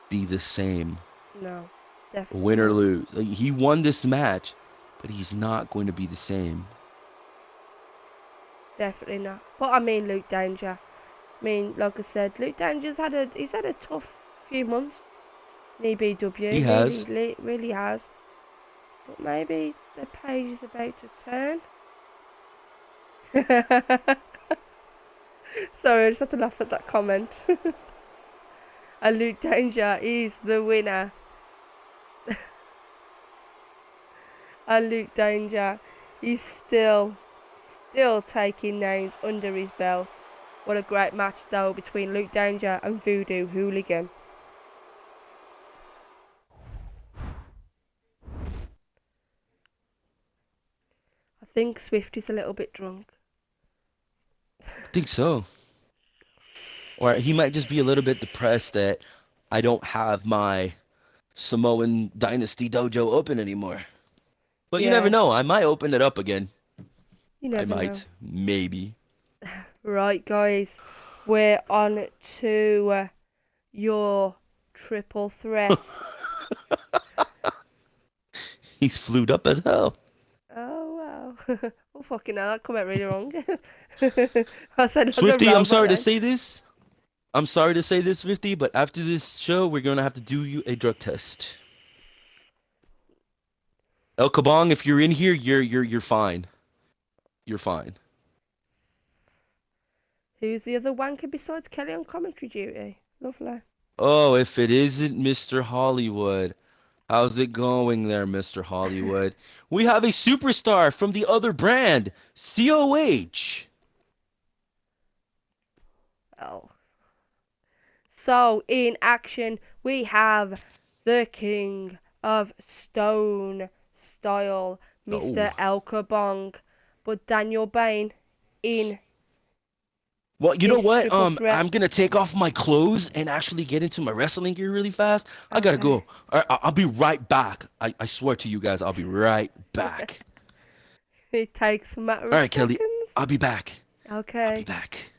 be the same. No, definitely. Win or lose. He won this match, but he's not going to be the same. Definitely not. But I mean, Luke Danger. Like I said, Luke Danger's had a tough few months in EBW. He has. He really has. But maybe the page is about to turn. Sorry, I just had to laugh at that comment. And Luke Danger is the winner. And Luke Danger is still taking names under his belt. What a great match though between Luke Danger and Voodoo Hooligan. I think Swifty's a little bit drunk. I think so. Or he might just be a little bit depressed that I don't have my Samoan Dynasty dojo open anymore. But you never know. I might open it up again. You never know. Maybe. Right, guys. We're on to your triple threat. He's flued up as hell. Oh, wow. Oh, fucking hell. That come out really wrong. I said Swifty, I'm sorry to say this. I'm sorry to say this, Swifty, but after this show, we're going to have to do you a drug test. El Kabong, if you're in here, you're fine. You're fine. Who's the other wanker besides Kelly on commentary duty? Lovely. Oh, if it isn't Mr. Hollywood. How's it going there, Mr. Hollywood? We have a superstar from the other brand, COH. Oh. So, in action, we have the King of Stone Style, Mr. El Kabong. But Daniel Bain in... Well, you know what? I'm gonna take off my clothes and actually get into my wrestling gear really fast. I gotta go. I'll be right back. I swear to you guys, I'll be right back. It takes a matter of seconds. Kelly, I'll be back. Okay. I'll be back.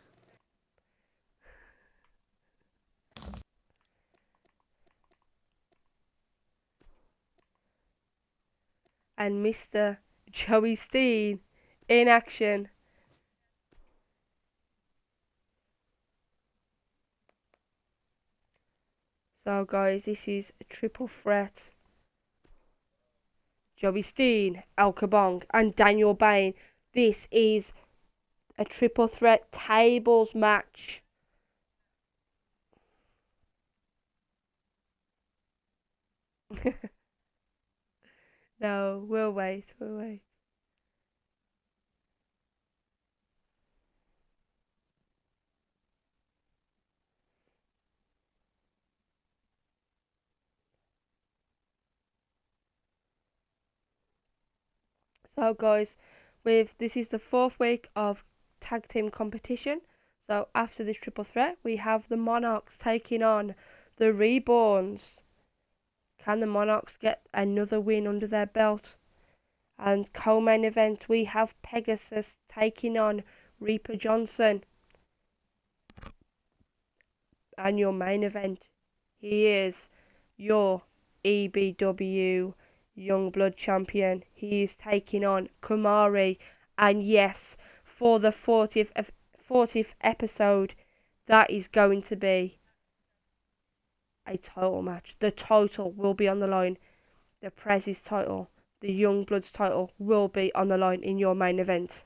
And Mr. Joey Steen in action. So guys, this is a triple threat. Joey Steen, El Kabong and Daniel Bain. This is a triple threat tables match. No, we'll wait. So guys, this is the 4th week of tag team competition. So after this triple threat, we have the Monarchs taking on the Reborns. Can the Monarchs get another win under their belt? And co-main event, we have Pegasus taking on Reaper Johnson. And your main event, he is your EBW Youngblood champion. He is taking on Kumari. And yes, for the 40th episode, that is going to be a title match. The title will be on the line. The Prez's title, the Youngbloods title will be on the line in your main event.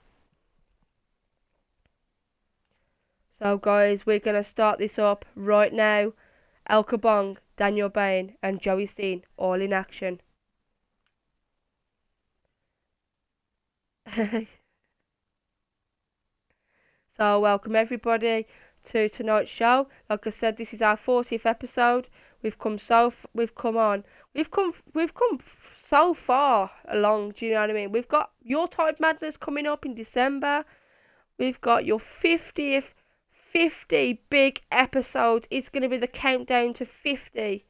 So guys, we're going to start this up right now. El Kabong, Daniel Bain and Joey Steen all in action. So welcome everybody to tonight's show. Like I said, this is our 40th episode. We've come so far along. Do you know what I mean? We've got your Tide Madness coming up in December. We've got your 50 big episodes. It's going to be the countdown to 50.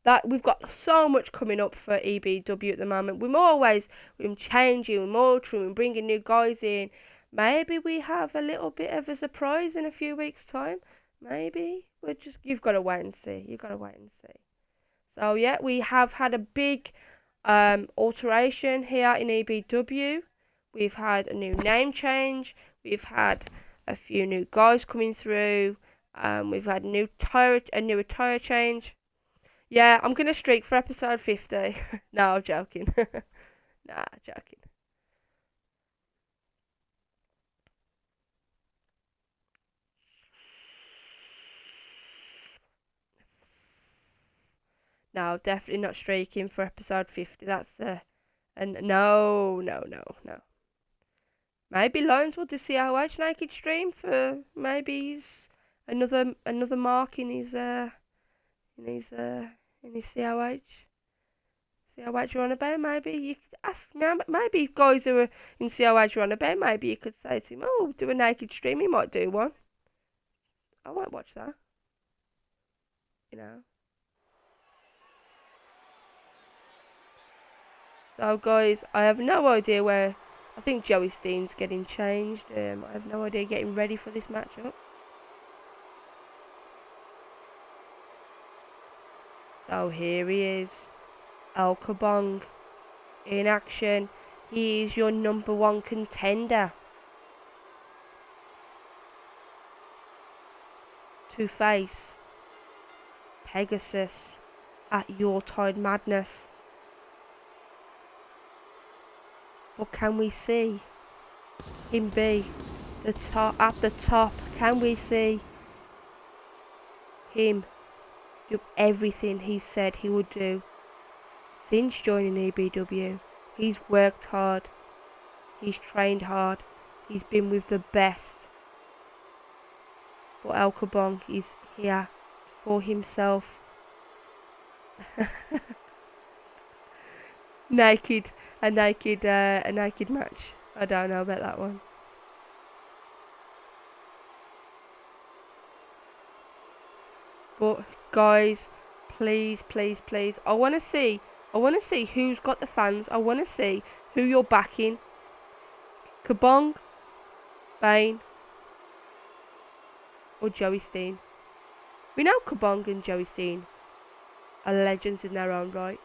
That we've got so much coming up for EBW at the moment. We're changing, we're altering, we're bringing new guys in. Maybe we have a little bit of a surprise in a few weeks' time. Maybe you've got to wait and see. So yeah, we have had a big alteration here in EBW. We've had a new name change. We've had a few new guys coming through. We've had a new attire change. Yeah, I'm going to streak for episode 50. No, I'm joking. Joking. No, definitely not streaking for episode 50. That's no. Maybe Lions will do COH naked stream for maybe he's another mark in his COH you're on about. Maybe you could ask me. Maybe guys who are in COH you're on about. Maybe you could say to him, "Oh, do a naked stream." He might do one. I might watch that. You know. So guys, I have no idea where. I think Joey Steen's getting changed. I have no idea getting ready for this matchup. So here he is, El Kabong, in action. He is your number 1 contender to face Pegasus at your Tide Madness. But can we see him be at the top? Can we see him do everything he said he would do since joining EBW? He's worked hard. He's trained hard. He's been with the best. But El Kabong is here for himself. A naked match. I don't know about that one. But guys, please, I want to see who's got the fans. I want to see who you're backing. Kabong, Bain, or Joey Steen. We know Kabong and Joey Steen are legends in their own right.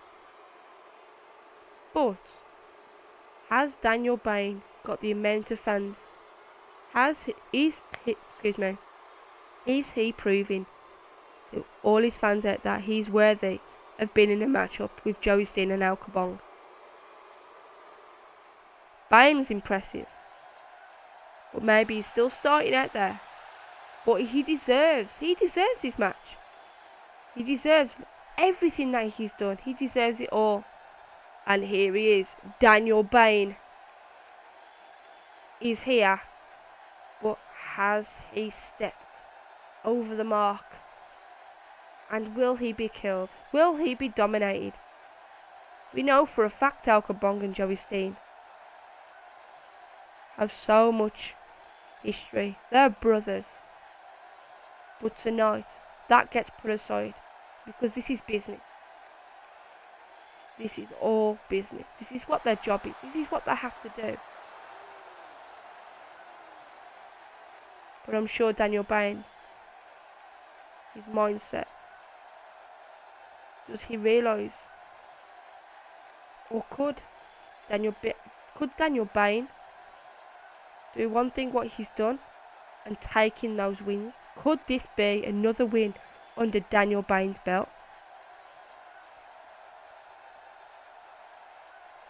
But has Daniel Bain got the amount of fans? Is he proving to all his fans out that he's worthy of being in a matchup with Joey Steen and El Kabong? Bane's impressive. But maybe he's still starting out there. But he deserves his match. He deserves everything that he's done. He deserves it all. And here he is, Daniel Bane. Is here. But has he stepped over the mark? And will he be killed? Will he be dominated? We know for a fact Al Kabong and Joey Steen have so much history. They're brothers. But tonight, that gets put aside because this is business. This is all business. This is what their job is. This is what they have to do. But I'm sure Daniel Bane, his mindset, does he realise? Or could Daniel Bane do one thing what he's done and take in those wins? Could this be another win under Daniel Bane's belt?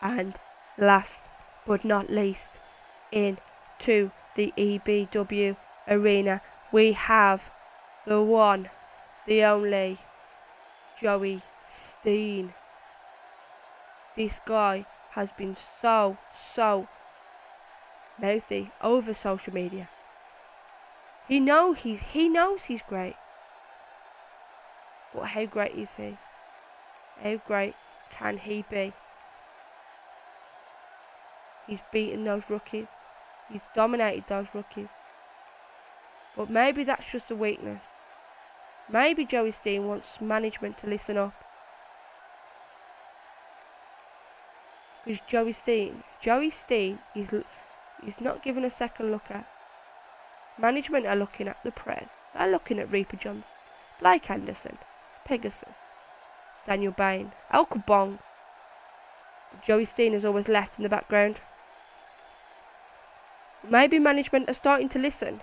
And last but not least, into the EBW arena, we have the one, the only, Joey Steen. This guy has been so mouthy over social media. He knows he's great. But how great is he? How great can he be? He's beaten those rookies. He's dominated those rookies. But maybe that's just a weakness. Maybe Joey Steen wants management to listen up. Because Joey Steen is not given a second look at. Management are looking at the press. They're looking at Reaper Johnson, Blake Anderson, Pegasus, Daniel Bane, Al Kabong. Joey Steen is always left in the background. Maybe management are starting to listen.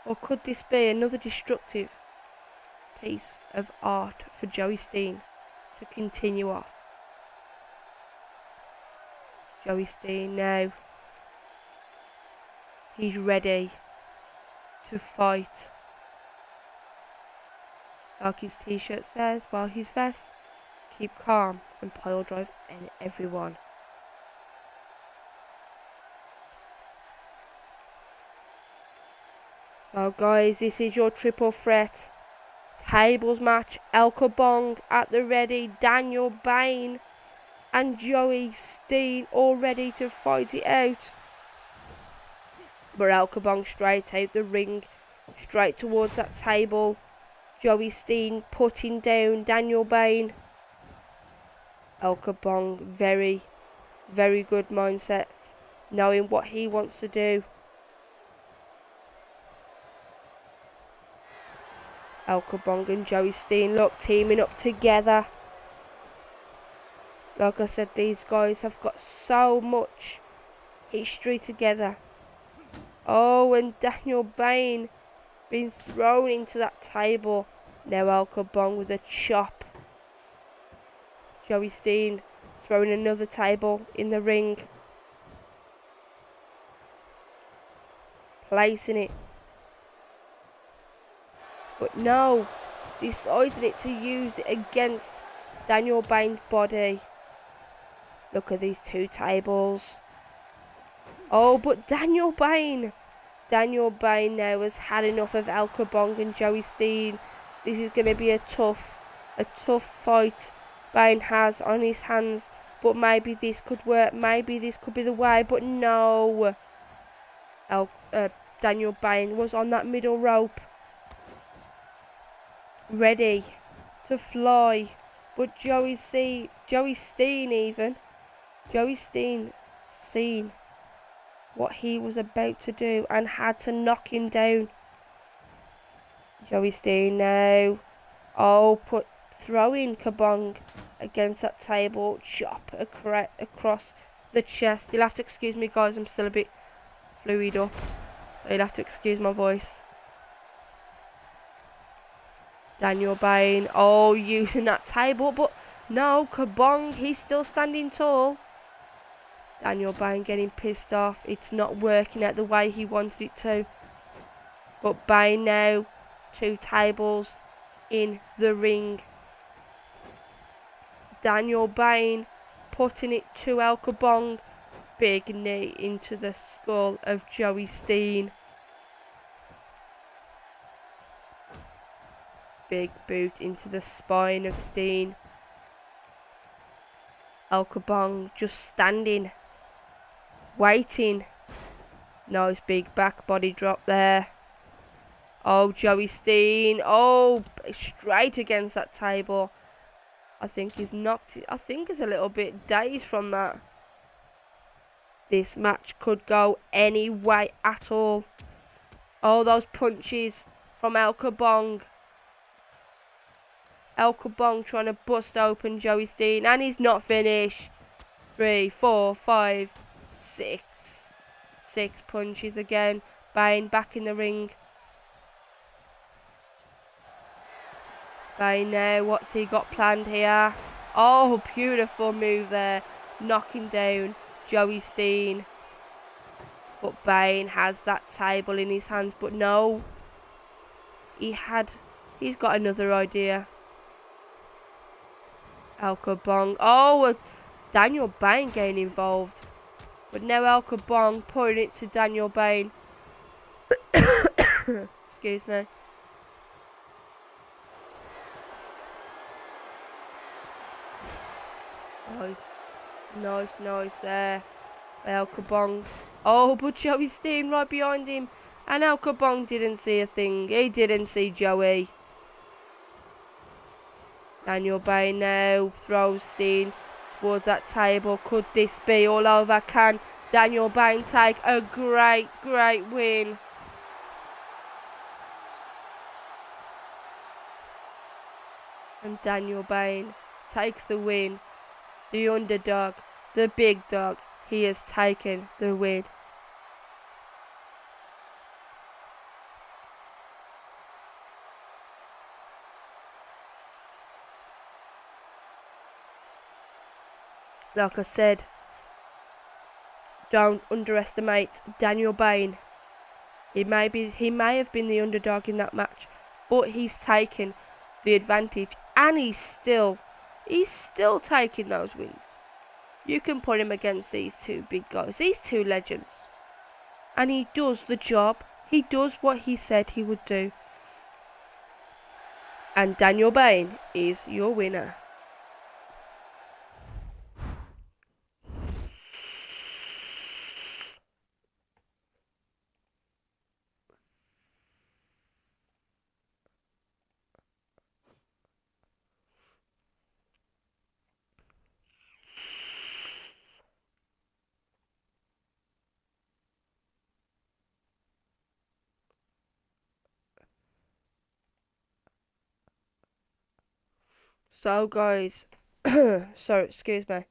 Or could this be another destructive piece of art for Joey Steen to continue off? Joey Steen now. He's ready to fight. Like his t-shirt says, while his vest, keep calm and pile drive everyone. So guys, this is your triple threat tables match. Al Kabong at the ready, Daniel Bane and Joey Steen all ready to fight it out. But Al Kabong straight out the ring, straight towards that table. Joey Steen putting down Daniel Bane. Al Kabong, very good mindset, knowing what he wants to do. Al Kabong and Joey Steen, look, teaming up together. Like I said, these guys have got so much history together. Oh, and Daniel Bane being thrown into that table. Now Al Kabong with a chop. Joey Steen throwing another table in the ring. Placing it. But no, deciding it to use it against Daniel Bane's body. Look at these two tables. Oh, but Daniel Bane now has had enough of Al Kabong and Joey Steen. This is going to be a tough fight Bane has on his hands. But maybe this could work. Maybe this could be the way. But no. Daniel Bane was on that middle rope, ready to fly. But Joey Steen seen what he was about to do and had to knock him down. Joey Steen now. Oh, throwing Kabong against that table. Chop across the chest. You'll have to excuse me, guys. I'm still a bit fluid up, so you'll have to excuse my voice. Daniel Bane. Oh, using that table, but no, Kabong. He's still standing tall. Daniel Bryan getting pissed off. It's not working out the way he wanted it to. But Bryan now, 2 tables in the ring. Daniel Bryan putting it to El Kabong. Big knee into the skull of Joey Steen. Big boot into the spine of Steen. El Kabong just standing, waiting. Nice big back body drop there. Oh, Joey Steen. Oh, straight against that table. I think he's knocked. I think he's a little bit dazed from that. This match could go any way at all. Oh, those punches from El Kabong. El Kabong trying to bust open Joey Steen, and he's not finished. 3, 4, 5, 6. 6 punches again. Bryan back in the ring. Bryan now, what's he got planned here? Oh, beautiful move there. Knocking down Joey Steen. But Bryan has that table in his hands, but no. He's got another idea. El Kabong. Oh, Daniel Bryan getting involved. But now El Kabong putting it to Daniel Bryan. Excuse me. Nice there. El Kabong. Oh, but Joey Steen right behind him. And El Kabong didn't see a thing. He didn't see Joey. Daniel Bryan now throws Steen towards that table. Could this be all over? Can Daniel Bryan take a great win? And Daniel Bryan takes the win. The underdog, the big dog, he has taken the win. Like I said, don't underestimate Daniel Bryan. He may have been the underdog in that match, but he's taken the advantage, and he's still taking those wins. You can put him against these 2 big guys, these 2 legends, and he does the job. He does what he said he would do. And Daniel Bryan is your winner. So guys, sorry, excuse me.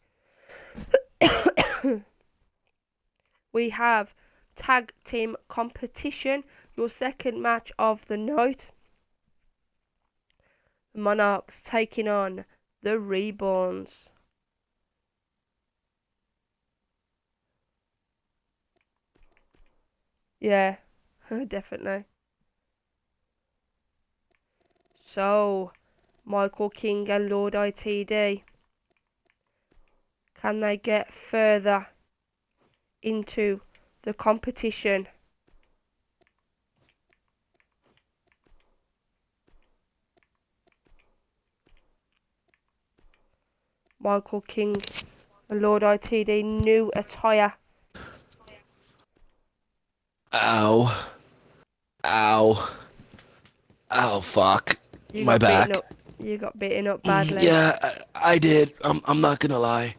We have tag team competition, your second match of the night. The Monarchs taking on the Reborns. Yeah, definitely. So, Michael King and Lord ITD, can they get further into the competition? Michael King and Lord ITD, new attire. Ow. Fuck. My back. You got beaten up badly. Yeah, I did. I'm not gonna lie.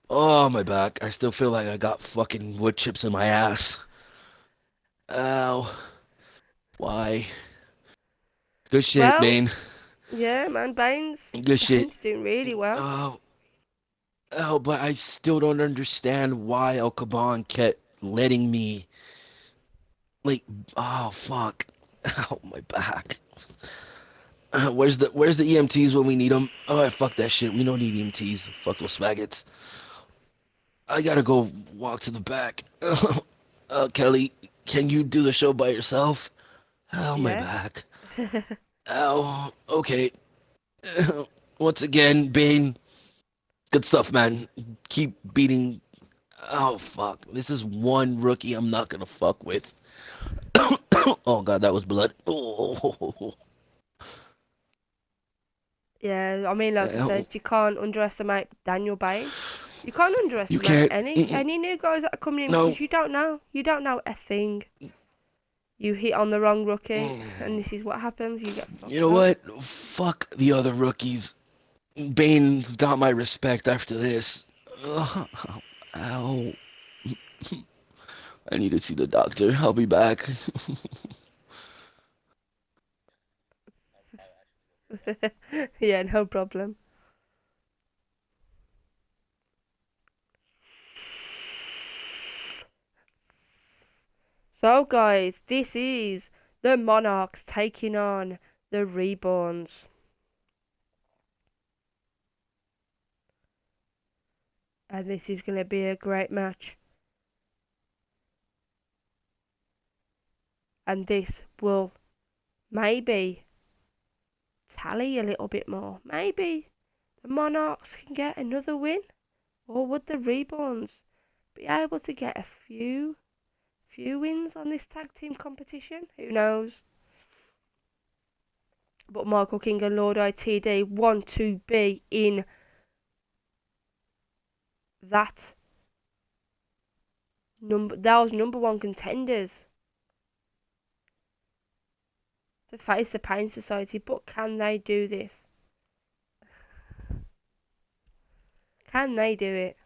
Oh, my back. I still feel like I got fucking wood chips in my ass. Ow. Why? Good shit, Well, Bane. Yeah, man, Bane's Good doing really well. But I still don't understand why El Kabong kept letting me, like, oh fuck. Ow, my back. Where's the EMTs when we need them? Oh, fuck that shit. We don't need EMTs. Fuck those faggots. Well, Where's the EMTs when we need them? Oh, fuck that shit. We don't need EMTs. Fuck those faggots. Where's the EMTs when we need them? Oh, fuck that shit. We don't need EMTs. Fuck those faggots. I gotta go walk to the back. Kelly, can you do the show by yourself? Ow, my Yeah. back. Ow. Okay. Once again, Bane, good stuff, man. Keep beating. Oh, fuck. This is one rookie I'm not gonna fuck with. Oh, God, that was blood. Oh. Yeah, I mean, like I said, you can't underestimate Daniel Bain. You can't You underestimate can't. any new guys that are coming in No. because you don't know. You don't know a thing. You hit on the wrong rookie, and this is what happens. You get You fucked know up. what? Fuck the other rookies. Bane's got my respect after this. Ugh. Ow. I need to see the doctor. I'll be back. Yeah, no problem. So, guys, this is the Monarchs taking on the Reborns. And this is going to be a great match. And this will maybe tally a little bit more. Maybe the Monarchs can get another win. Or would the Reborns be able to get a few wins on this tag team competition? Who knows? But Michael King and Lord ITD want to be in that those number one contenders to face the Pain Society. But can they do this? Can they do it?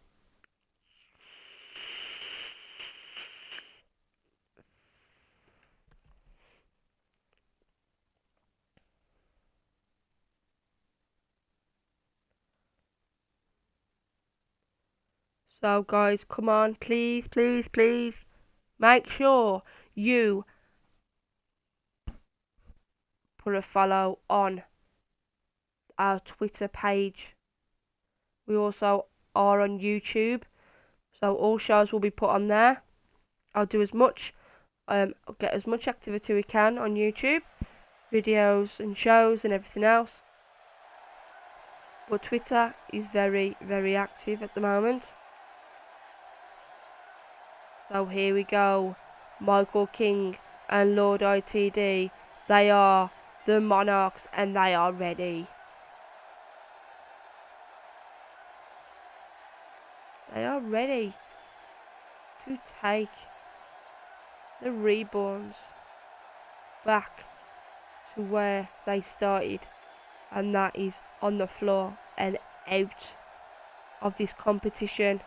So, guys, come on, please, please, please, make sure you put a follow on our Twitter page. We also are on YouTube, so all shows will be put on there. I'll do as much, get as much activity we can on YouTube, videos and shows and everything else. But Twitter is very, very active at the moment. So here we go. Michael King and Lord ITD. They are the Monarchs and they are ready. They are ready to take the Reborns back to where they started. And that is on the floor and out of this competition.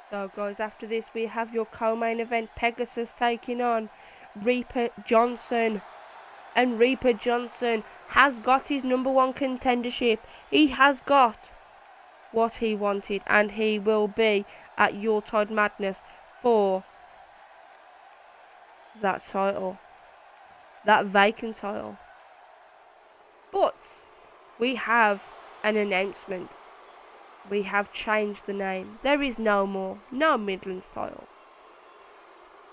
So, guys, after this, we have your co-main event. Pegasus taking on Reaper Johnson. And Reaper Johnson has got his number one contendership. He has got what he wanted. And he will be at Yuletide Madness for that title. That vacant title. But we have an announcement. We have changed the name. There is no Midlands title.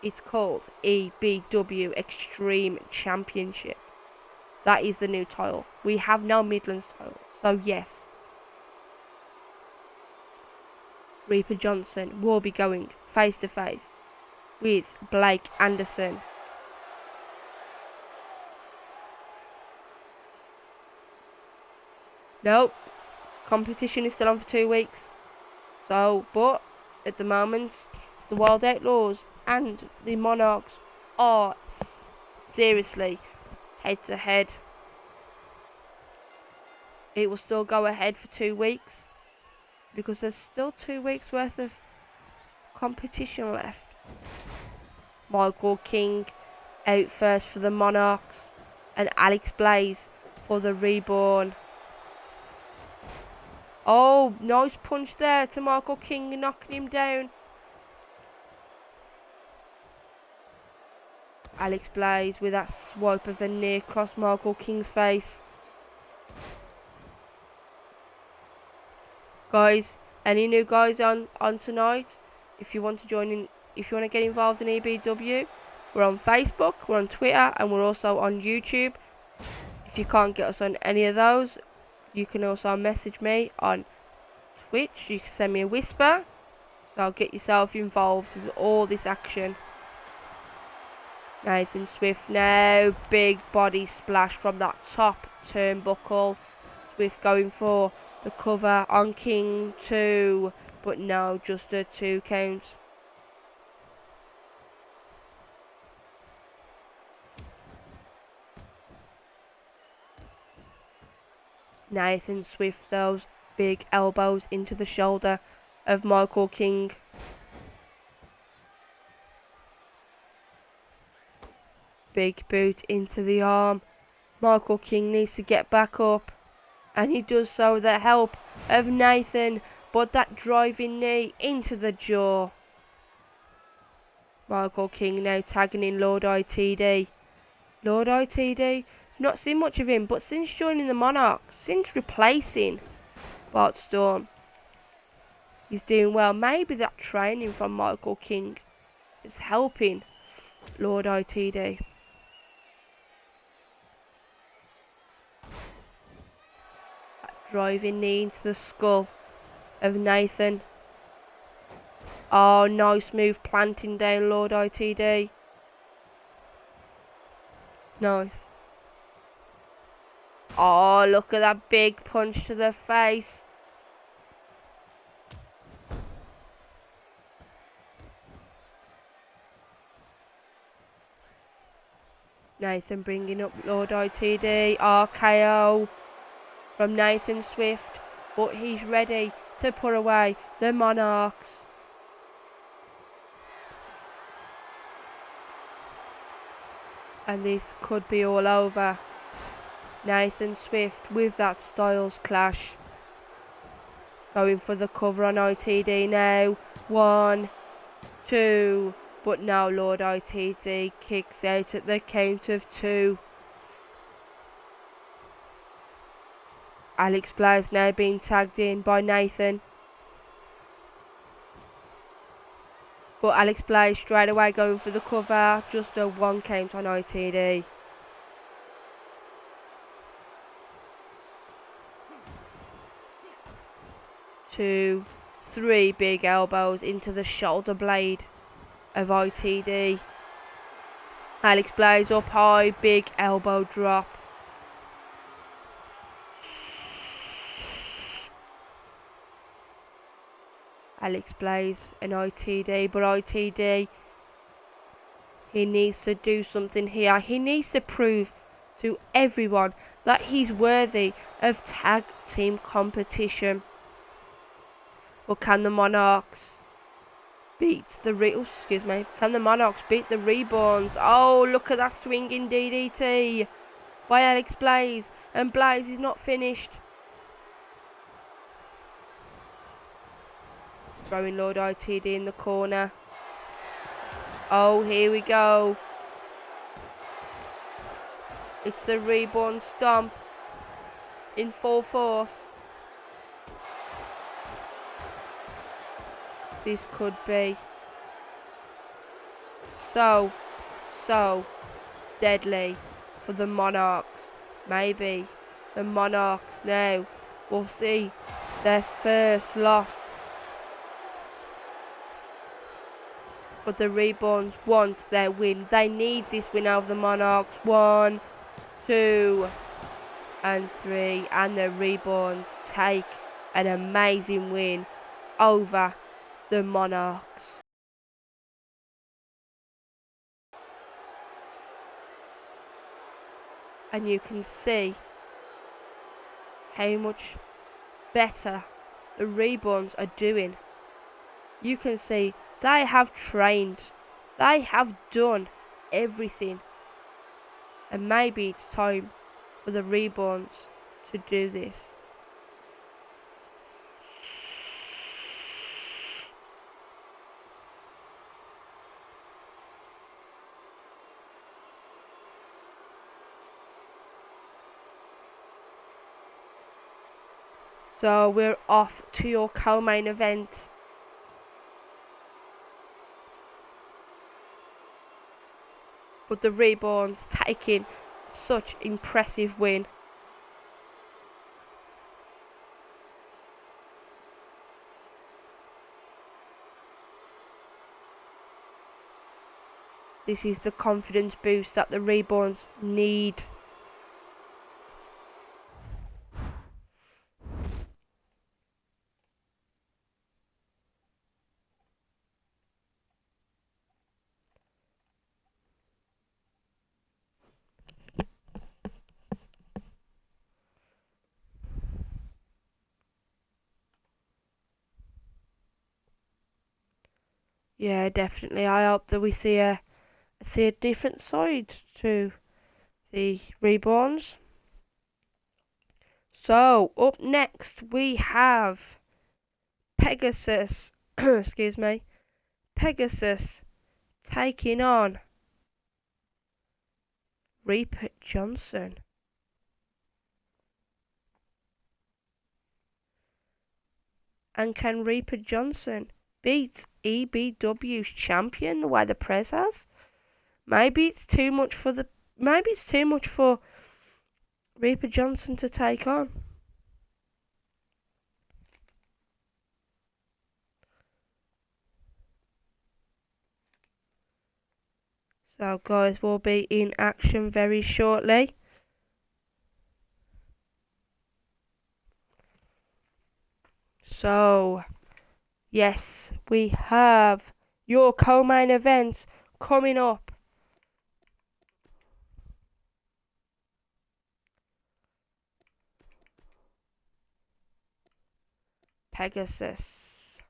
It's called EBW Extreme Championship. That is the new title. We have no Midlands title. So yes, Reaper Johnson will be going face to face with Blake Anderson. Nope. Competition is still on for 2 weeks. So, but at the moment, the Wild Outlaws and the Monarchs are seriously head to head. It will still go ahead for 2 weeks because there's still 2 weeks worth of competition left. Michael King out first for the Monarchs and Alex Blaze for the Reborn. Oh, nice punch there to Michael King, knocking him down. Alex Blaze with that swipe of the knee across Michael King's face. Guys, any new guys on tonight? If you want to join in, if you want to get involved in EBW, we're on Facebook, we're on Twitter, and we're also on YouTube. If you can't get us on any of those, you can also message me on Twitch. You can send me a whisper. So get yourself involved with all this action. Nathan Swift now, big body splash from that top turnbuckle. Swift going for the cover on King 2, but no, just a 2 count. Nathan Swift, those big elbows into the shoulder of Michael King. Big boot into the arm. Michael King needs to get back up, and he does so with the help of Nathan, but that driving knee into the jaw. Michael King now tagging in Lord ITD. Lord ITD, not seen much of him, but since joining the Monarchs, since replacing Bart Storm, he's doing well. Maybe that training from Michael King is helping Lord ITD. That driving knee into the skull of Nathan. Oh, nice move planting down Lord ITD. Nice. Oh, look at that big punch to the face. Nathan bringing up Lord ITD. RKO from Nathan Swift, but he's ready to put away the Monarchs. And this could be all over. Nathan Swift with that Styles Clash. Going for the cover on ITD now. 1, 2. But now Lord ITD kicks out at the count of 2. Alex Blaze now being tagged in by Nathan. But Alex Blaze straight away going for the cover. Just a 1 count on ITD. Two, 3 big elbows into the shoulder blade of ITD. Alex Blaze up high, big elbow drop. Alex Blaze and ITD, but ITD, he needs to do something here. He needs to prove to everyone that he's worthy of tag team competition. But can the Monarchs beat the Can the Monarchs beat the Reborns? Oh, look at that swinging DDT by Alex Blaze, and Blaze is not finished. Throwing Lord ITD in the corner. Oh, here we go. It's the Reborn stomp in full force. This could be so deadly for the Monarchs. Maybe the Monarchs now will see their first loss. But the Reborns want their win. They need this win over the Monarchs. 1, 2, and 3. And the Reborns take an amazing win over the Monarchs. And you can see how much better the Reborns are doing. You can see they have trained. They have done everything. And maybe it's time for the Reborns to do this. So we're off to your co-main event. But the Reborns taking such impressive win. This is the confidence boost that the Reborns need. Yeah, definitely. I hope that we see a different side to the Reborns. So up next we have Pegasus. Excuse me, Pegasus taking on Reaper Johnson. And can Reaper Johnson beat EBW's champion the way the Prez has? Maybe it's too much for Reaper Johnson to take on. So guys, we'll be in action very shortly. So, yes, we have your co-main events coming up. Pegasus.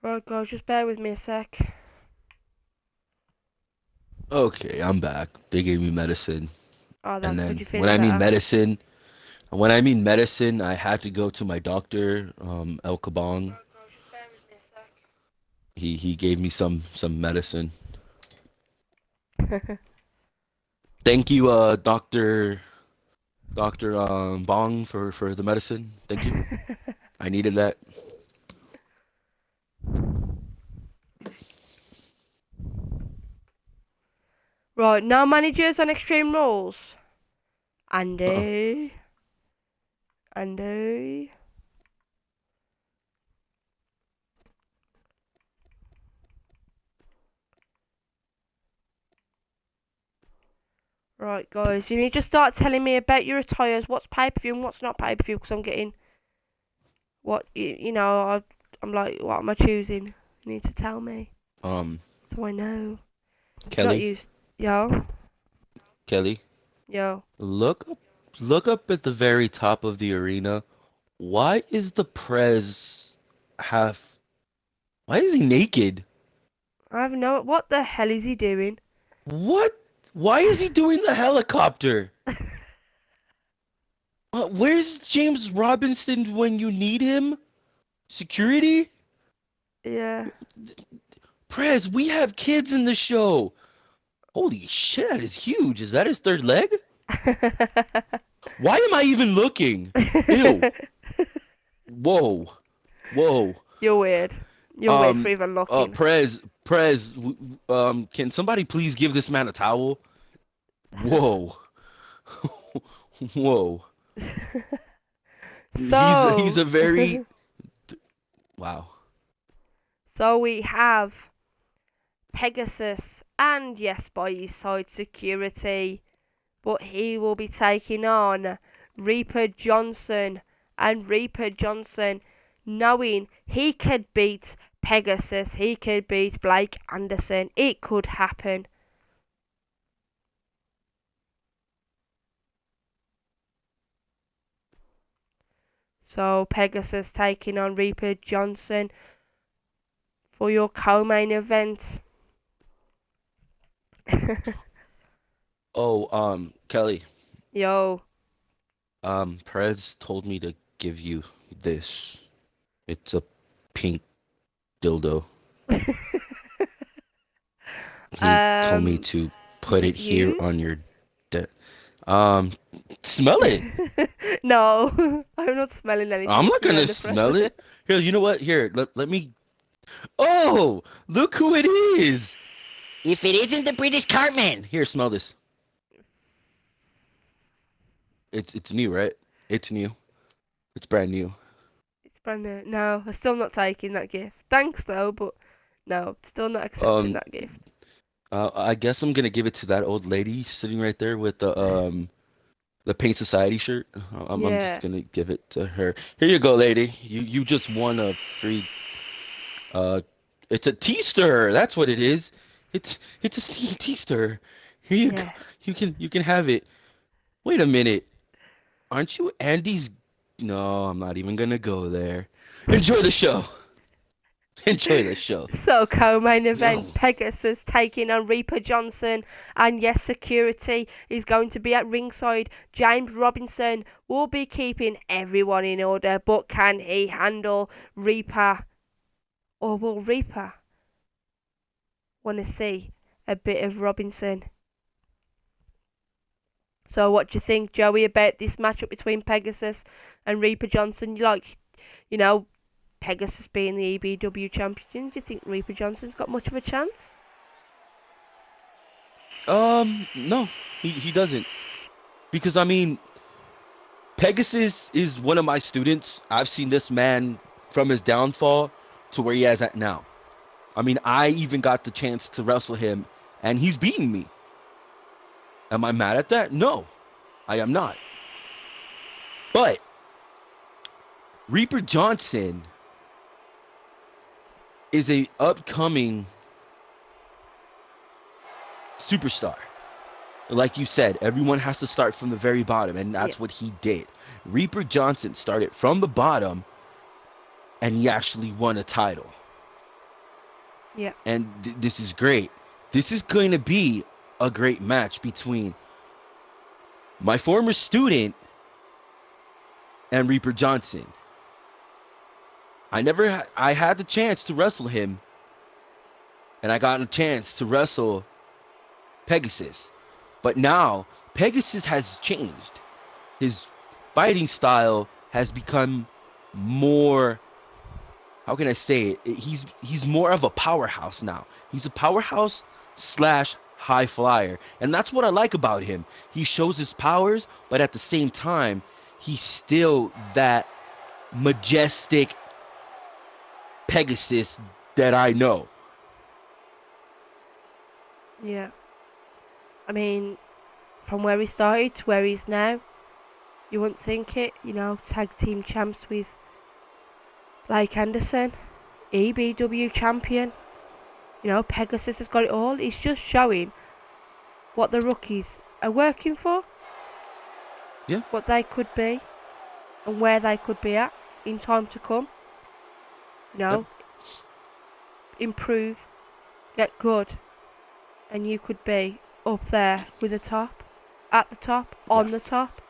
Right guys, just bear with me a sec. Okay, I'm back. They gave me medicine. Oh, And that's good. then You feeling when I mean medicine, I had to go to my doctor, El Kabong. Right guys, just bear with me a sec. He gave me some medicine. Thank you, Doctor Bong for the medicine. Thank you. I needed that. Right, now managers on Extreme Rules. Uh-uh. Andy. Right, guys, you need to start telling me about your attires, what's pay-per-view and what's not pay-per-view, because I'm getting I'm like, what am I choosing? You need to tell me Um, so I know. Not Kelly, used, yo, Kelly, yo. look up at the very top of the arena. Why is the Prez half? Why is he naked? I have no. What the hell is he doing? What? Why is he doing the helicopter? Where's James Robinson when you need him? Security? Yeah. Prez, we have kids in the show. Holy shit, that is huge. Is that his third leg? Why am I even looking? Ew. Whoa. Whoa. You're weird. You're weird for even looking. Prez, can somebody please give this man a towel? Whoa. Whoa. So He's a very wow. So we have Pegasus and yes by his side security, but he will be taking on Reaper Johnson, and Reaper Johnson, knowing he could beat Pegasus, he could beat Blake Anderson, it could happen. So Pegasus taking on Reaper Johnson for your co-main event. Oh, Kelly. Yo. Perez told me to give you this. It's a pink dildo. He told me Um, to is put it it here on used? your de- um smell it. No, I'm not smelling I'm anything. It's not me on gonna the front. smell it. Here, you know what? Here, let me. Oh, look who it is. If it isn't the British Cartman. Here, smell this. It's new, right? It's new. It's brand new. It's brand new. No, I'm still not taking that gift. Thanks though, but no, still not accepting Um, that gift. I guess I'm gonna give it to that old lady sitting right there with the Paint Society shirt. I'm just Yeah, gonna give it to her. Here you go, lady. You just won a free uh it's a tea stir. That's what it is. It's a tea stir. Here you go. yeah. You can have it. Wait a minute. Aren't you Andy's? No, I'm not even gonna go there. Enjoy the show. Enjoy the show. So, co-main No. event, Pegasus taking on Reaper Johnson. And yes, security is going to be at ringside. James Robinson will be keeping everyone in order, but can he handle Reaper? Or will Reaper want to see a bit of Robinson? So what do you think, Joey, about this matchup between Pegasus and Reaper Johnson? You know, Pegasus being the EBW champion, do you think Reaper Johnson's got much of a chance? No, he doesn't. Because I mean, Pegasus is one of my students. I've seen this man from his downfall to where he is at now. I mean, I even got the chance to wrestle him, and he's beaten me. Am I mad at that? No, I am not. But Reaper Johnson is a upcoming superstar. Like you said, everyone has to start from the very bottom, and Yeah, that's what he did. Reaper Johnson started from the bottom, and he actually won a title. yeah, And this is great. This is going to be a great match between my former student and Reaper Johnson. I had the chance to wrestle him, and I got a chance to wrestle Pegasus. But now Pegasus has changed. His fighting style has become more, how can I say it? He's more of a powerhouse now. He's a powerhouse slash high flyer. And that's what I like about him. He shows his powers, but at the same time, he's still that majestic Pegasus that I know. yeah. I mean, from where he started to where he is now, you wouldn't think it. Tag team champs with Blake Anderson, EBW champion. Pegasus has got it all. It's just showing what the rookies are working for, Yeah. what they could be, and where they could be at in time to come. Yep. Improve, get good, and you could be up there with the top, at the top, on Yeah. the top.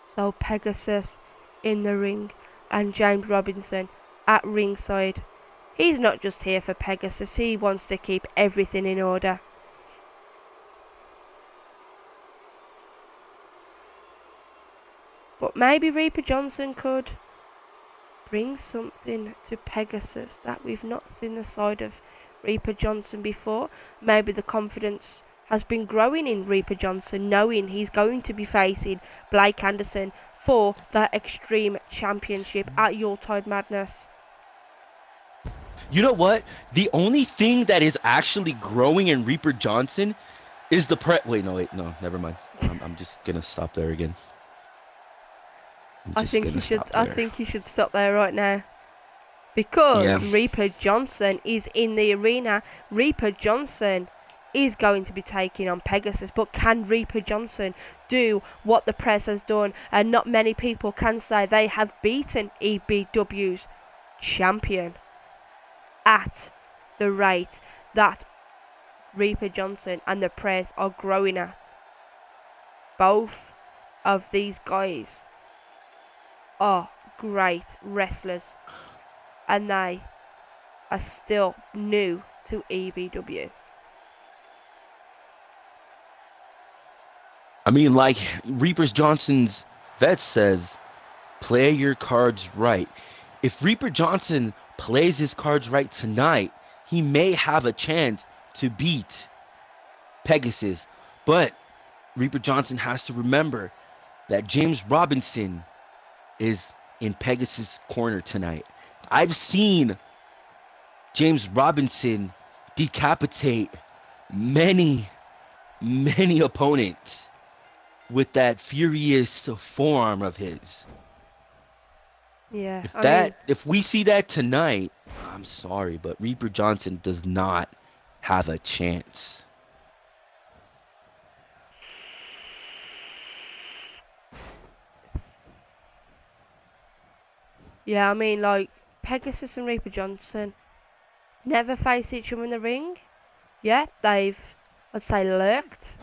So Pegasus in the ring and James Robinson at ringside. He's not just here for Pegasus, he wants to keep everything in order. But maybe Reaper Johnson could bring something to Pegasus that we've not seen the side of Reaper Johnson before. Maybe the confidence has been growing in Reaper Johnson, knowing he's going to be facing Blake Anderson for the Extreme Championship at Yuletide Madness. You know what? The only thing that is actually growing in Reaper Johnson is the Wait, no, never mind. I'm just gonna stop there again. I think you should stop there right now. Because Yeah. Reaper Johnson is in the arena. Reaper Johnson is going to be taking on Pegasus, but can Reaper Johnson do what the press has done? And not many people can say they have beaten EBW's champion at the rate that Reaper Johnson and the press are growing at. Both of these guys are great wrestlers, and they are still new to EBW. I mean, like Reaper Johnson's vet says, play your cards right. If Reaper Johnson plays his cards right tonight, he may have a chance to beat Pegasus. But Reaper Johnson has to remember that James Robinson is in Pegasus' corner tonight. I've seen James Robinson decapitate many opponents with that furious forearm of his. Yeah, If we see that tonight, I'm sorry, but Reaper Johnson does not have a chance. Yeah, I mean, like, Pegasus and Reaper Johnson never face each other in the ring. Yeah, they've, I'd say, lurked,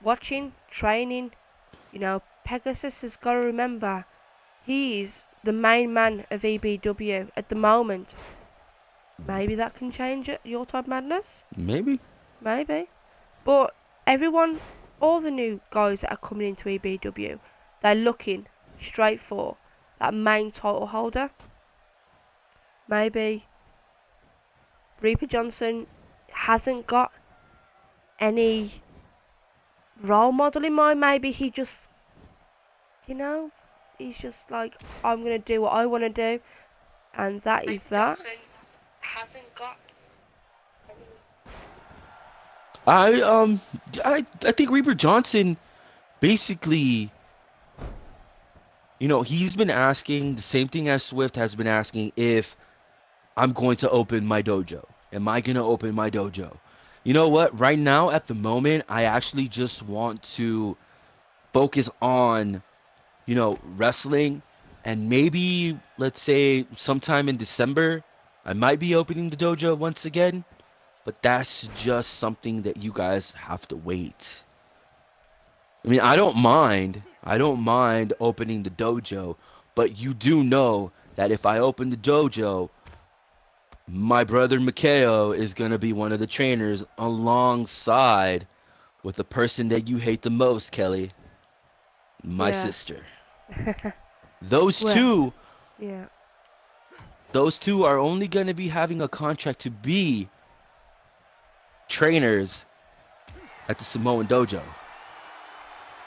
watching, training. You know, Pegasus has got to remember, he's the main man of EBW at the moment. Maybe that can change it, your type madness? Maybe. But everyone, all the new guys that are coming into EBW, they're looking straight for that main title holder. Maybe Reaper Johnson hasn't got any role model in mind. Maybe he just, he's just like, I'm going to do what I want to do. And that is that. Hasn't got I think Reaper Johnson basically, he's been asking the same thing as Swift has been asking, if I'm going to open my dojo. Am I going to open my dojo? You know what? Right now, at the moment, I actually just want to focus on, wrestling. And maybe, let's say, sometime in December, I might be opening the dojo once again. But that's just something that you guys have to wait. I mean, I don't mind opening the dojo, but you do know that if I open the dojo, my brother Mikhail is going to be one of the trainers alongside with the person that you hate the most, Kelly. My sister. Those two are only going to be having a contract to be trainers at the Samoan Dojo.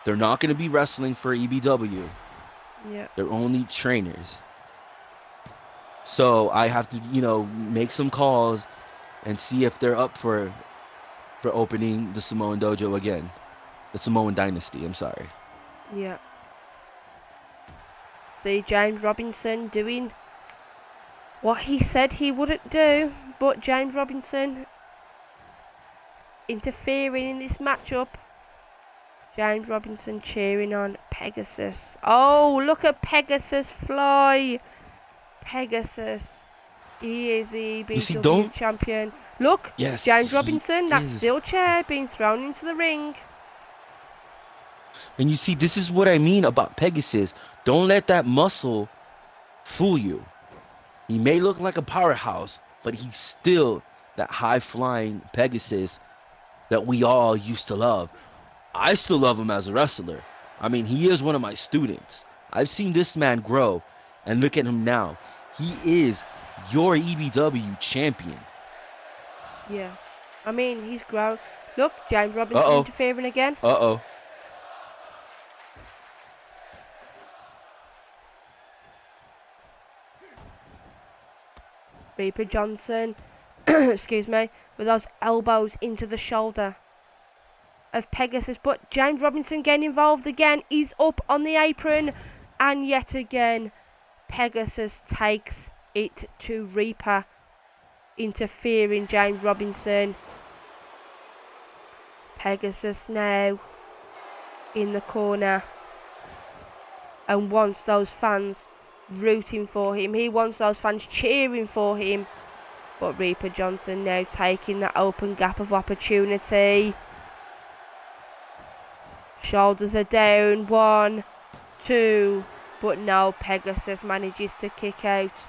They're not going to be wrestling for EBW. Yeah. They're only trainers. So I have to, make some calls and see if they're up for opening the Samoan Dojo again. The Samoan Dynasty, I'm sorry. Yeah. See James Robinson doing what he said he wouldn't do, but James Robinson interfering in this matchup. James Robinson cheering on Pegasus. Oh, look at Pegasus fly. Pegasus. He is the EBW champion. Look, yes, James Robinson, that steel chair being thrown into the ring. And you see, this is what I mean about Pegasus. Don't let that muscle fool you. He may look like a powerhouse, but he's still that high-flying Pegasus that we all used to love. I still love him as a wrestler. I mean, he is one of my students. I've seen this man grow, and look at him now. He is your EBW champion. Yeah. I mean, he's grown. Look, James Robinson interfering again. Uh-oh. Reaper Johnson, excuse me, with those elbows into the shoulder of Pegasus. But James Robinson getting involved again. He's up on the apron. And yet again, Pegasus takes it to Reaper. Interfering, James Robinson. Pegasus now in the corner. And wants those fans rooting for him. He wants those fans cheering for him. But Reaper Johnson now taking that open gap of opportunity. Shoulders are down. 1, 2. But no, Pegasus manages to kick out.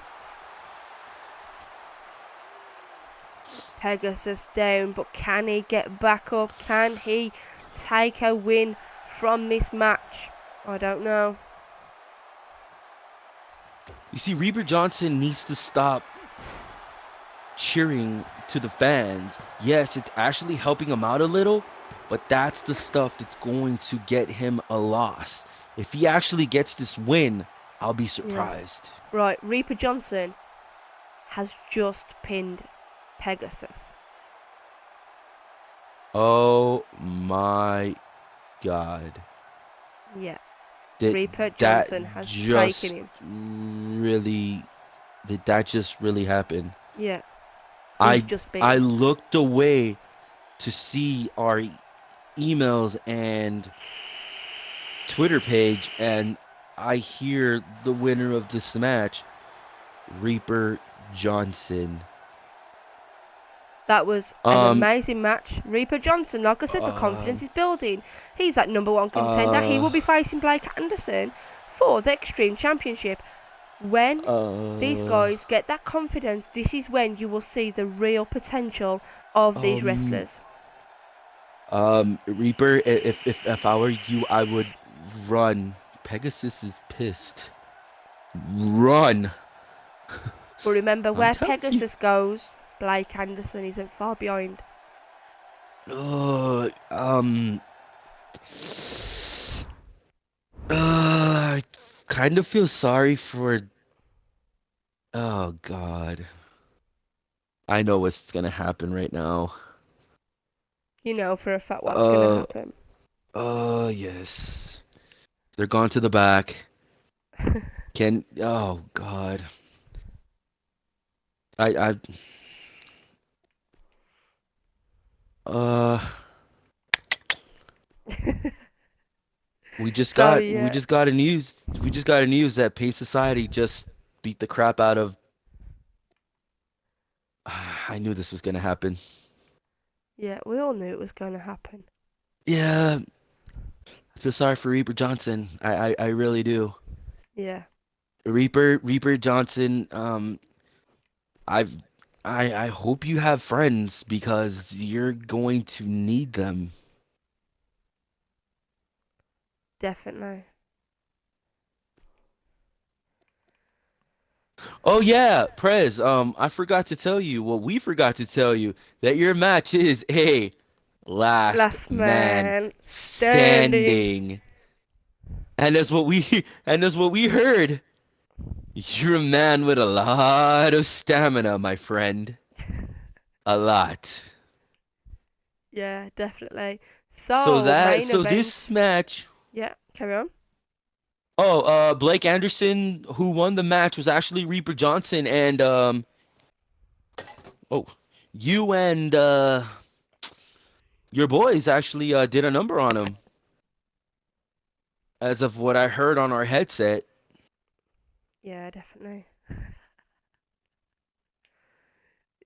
Pegasus down, but can he get back up? Can he take a win from this match? I don't know. You see, Reaper Johnson needs to stop cheering to the fans. Yes, it's actually helping him out a little, but that's the stuff that's going to get him a loss. If he actually gets this win, I'll be surprised. Yeah. Right, Reaper Johnson has just pinned Pegasus. Oh my God. Yeah. Did Reaper Johnson has taken him. Did that just really happen? Yeah. I looked away to see our emails and Twitter page, and I hear the winner of this match, Reaper Johnson. That was an amazing match. Reaper Johnson, like I said, the confidence is building. He's that #1 contender. He will be facing Blake Anderson for the Extreme Championship. When these guys get that confidence, this is when you will see the real potential of these wrestlers. Reaper, if I were you, I would run. Pegasus is pissed. Run. But remember, where Pegasus goes, Blake Anderson isn't far behind. I kind of feel sorry for. Oh God. I know what's gonna happen right now. You know for a fact what's gonna happen. Oh yes. They're gone to the back. Oh God. we just got a news that Pain Society just beat the crap out of. I knew this was gonna happen. Yeah, we all knew it was gonna happen. Yeah, I feel sorry for Reaper Johnson. I really do. Yeah. Reaper Johnson. I hope you have friends because you're going to need them. Definitely. Oh yeah, Prez. I forgot to tell you. Well, we forgot to tell you that your match is a last man standing. And that's what we heard. You're a man with a lot of stamina, my friend. A lot. Yeah, definitely. So this match. Yeah, carry on. Oh, Blake Anderson, who won the match, was actually Reaper Johnson, and you and your boys actually did a number on him. As of what I heard on our headset. Yeah, definitely.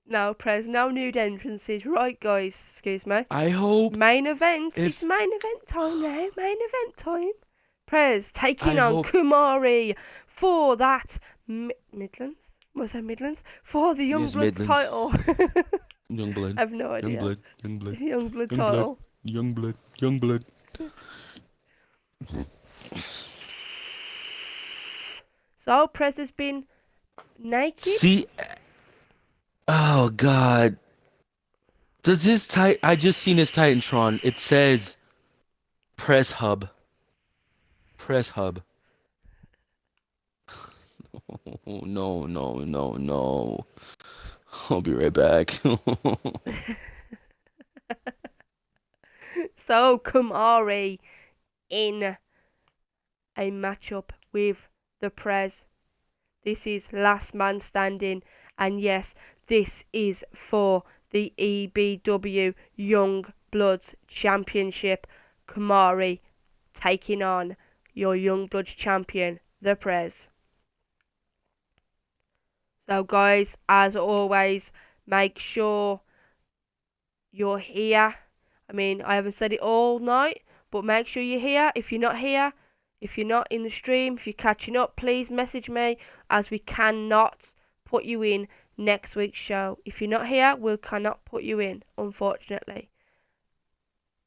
No, Prez, no nude entrances. Right, guys, excuse me. I hope. Main event. It's main event time now. Main event time. Prez taking on Kumari for that Midlands. Was that Midlands? For the Youngbloods title. Youngblood. I have no idea. Youngblood title. Youngblood. So Prez has been naked. See. Oh God. Does this I just seen his Titantron. It says Press Hub. Press Hub. Oh, no. I'll be right back. So Kumari in a matchup with the Prez. This is last man standing, and yes, this is for the EBW Young Bloods Championship. Kumari taking on your Young Bloods champion, the Prez. So guys, as always, make sure you're here. I mean, I haven't said it all night, but make sure you're here. If you're not here, if you're not in the stream, if you're catching up, please message me, as we cannot put you in next week's show. If you're not here, we cannot put you in, unfortunately.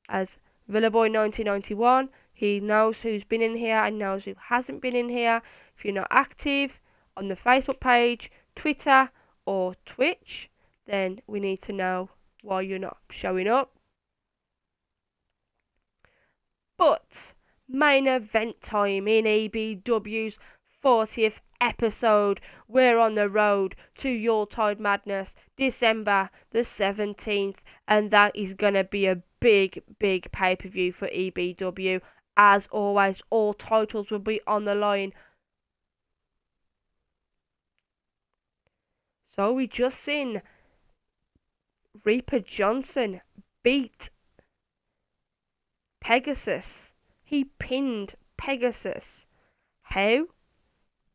As Villaboy 1991, he knows who's been in here and knows who hasn't been in here. If you're not active on the Facebook page, Twitter, or Twitch, then we need to know why you're not showing up. But main event time in EBW's 40th episode. We're on the road to Yuletide Madness, December the 17th, and that is gonna be a big pay-per-view for EBW. As always, all titles will be on the line. So we just seen Reaper Johnson beat Pegasus. He pinned Pegasus. How?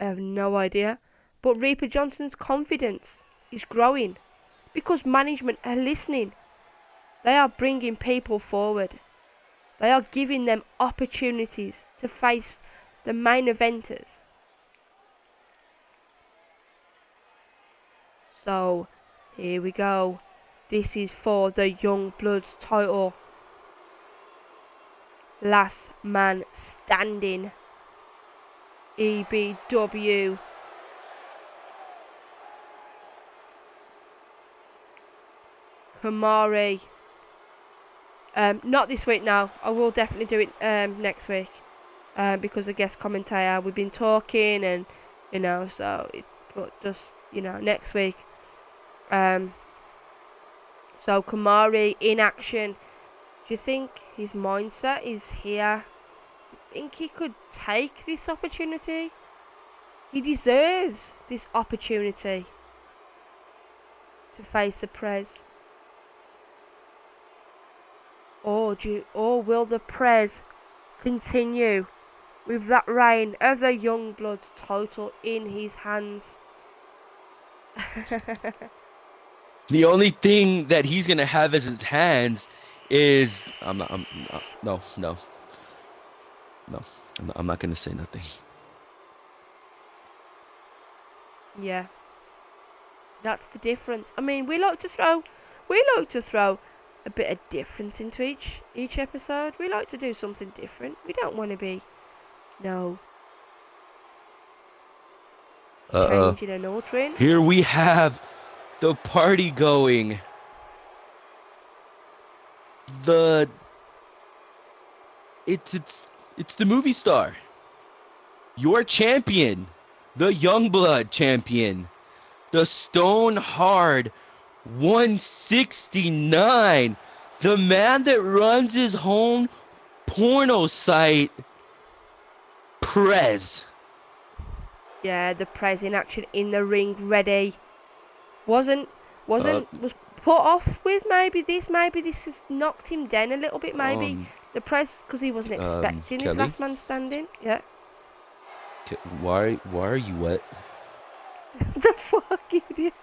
I have no idea. But Reaper Johnson's confidence is growing because management are listening. They are bringing people forward. They are giving them opportunities to face the main eventers. So, here we go. This is for the Young Bloods title. Last man standing. EBW. Kamari. Not this week now. I will definitely do it next week. Because the guest commentator, we've been talking and, so, but just, next week. So Kamari in action. Do you think his mindset is here? Do you think he could take this opportunity? He deserves this opportunity to face the Prez. Or will the Prez continue with that reign of the Young Bloods title in his hands? The only thing that he's gonna have as his hands is I'm not gonna say nothing. Yeah, that's the difference. I mean, we like to throw a bit of difference into each episode. We like to do something different. We don't want to be changing an order. Here we have the party going. It's the movie star. Your champion, the Youngblood champion, the Stone Hard 169, the man that runs his home porno site, Prez. Yeah, the Prez in action in the ring, ready. Was put off with maybe this has knocked him down a little bit, maybe the Prez, because he wasn't expecting this Kelly? last man standing. Yeah. Why are you wet? The fuck, idiot.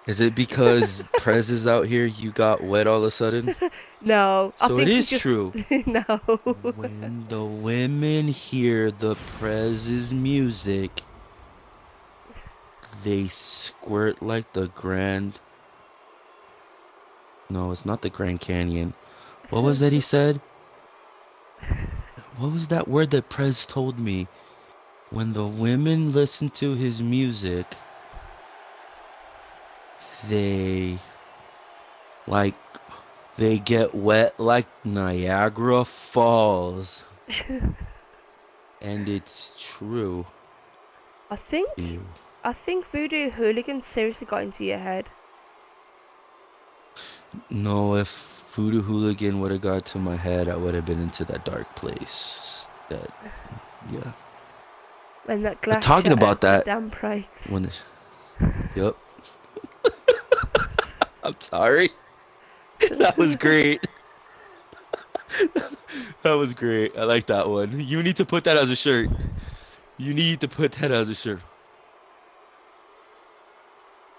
Is it because Prez is out here you got wet all of a sudden? No, so I think it is true. No. When the women hear the Prez's music, they squirt like the Grand... No, it's not the Grand Canyon. What was that he said? What was that word that Prez told me? When the women listen to his music, they get wet like Niagara Falls. And it's true. I think Voodoo Hooligan seriously got into your head. No, if Voodoo Hooligan would have got to my head, I would have been into that dark place. Yeah. When that glass talking about that, damn breaks. Yep. I'm sorry. That was great. That was great. I like that one. You need to put that as a shirt.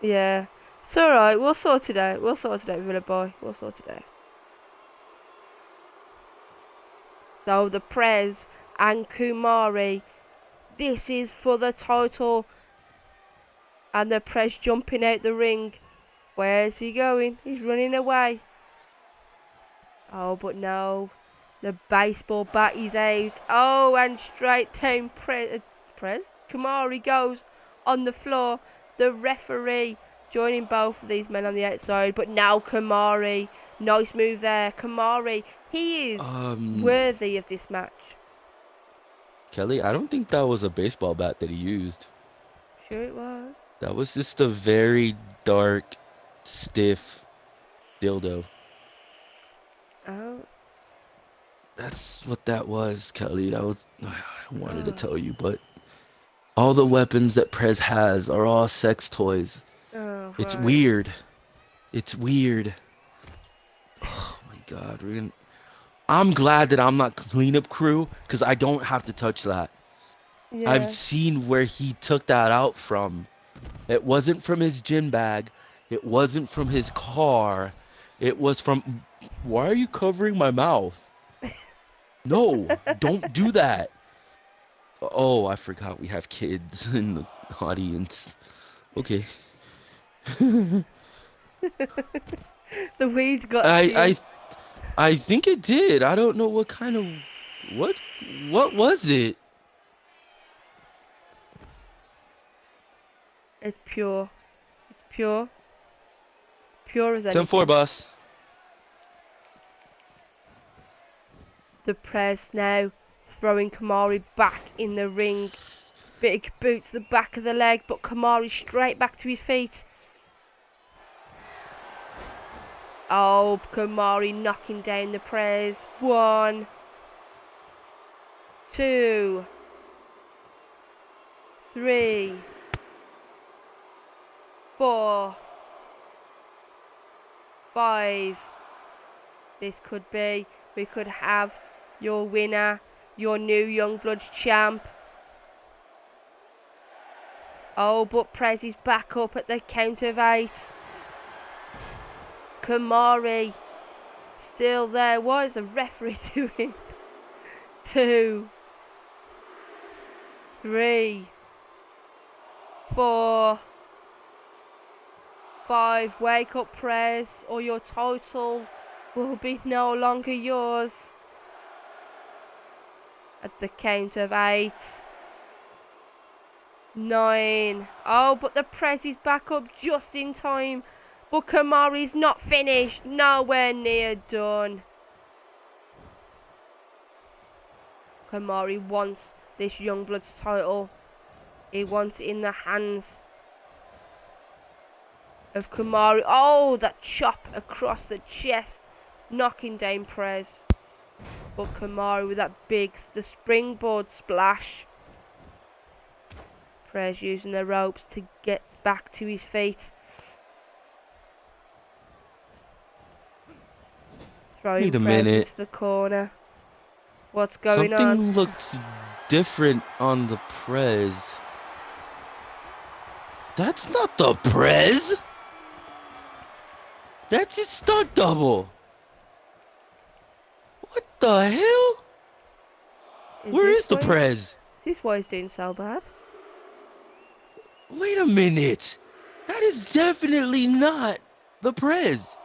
Yeah. It's alright, we'll sort it out. We'll sort it out, Villa boy. We'll sort it out. So the Prez and Kumari. This is for the title. And the Prez jumping out the ring. Where's he going? He's running away. Oh, but no. The baseball bat is out. Oh, and straight down Prez. Kumari goes on the floor. The referee joining both of these men on the outside. But now Kumari. Nice move there. Kumari. He is worthy of this match. Kelly, I don't think that was a baseball bat that he used. Sure it was. That was just a very dark, stiff dildo. Oh. That's what that was, Kelly. That was. I wanted to tell you, but all the weapons that Prez has are all sex toys. Oh, It's right. weird. It's weird. Oh my God, I'm glad that I'm not cleanup crew because I don't have to touch that. Yeah. I've seen where he took that out from. It wasn't from his gym bag. It wasn't from his car. It was from. Why are you covering my mouth? No, don't do that. Oh, I forgot we have kids in the audience. Okay. The weed got to you. I think it did. I don't know what kind of what was it? It's pure. It's pure. Pure as anything. 10-4, boss. The Prez now throwing Kumari back in the ring. Big boot to the back of the leg, but Kumari straight back to his feet. Oh, Kumari knocking down the Prez. 1, 2, 3, 4, 5. This could be. We could have your winner, your new Youngbloods champ. Oh, but Prez is back up at the count of 8. Kumari still there. What is the referee doing? 2, 3, 4, 5. Wake up, Prez, or your title will be no longer yours. At the count of 8. 9. Oh, but the Prez is back up just in time. But Kumari's not finished. Nowhere near done. Kumari wants this Youngbloods title. He wants it in the hands of Kumari. Oh, that chop across the chest. Knocking down Prez. But Kumari with that the springboard splash. Prez using the ropes to get back to his feet. Throwing Wait a Prez minute. into the corner. What's going on? Something looks different on the Prez. That's not the Prez. That's his stunt double. What the hell? Where is the Prez? Is this why he's doing so bad? Wait a minute. That is definitely not the Prez.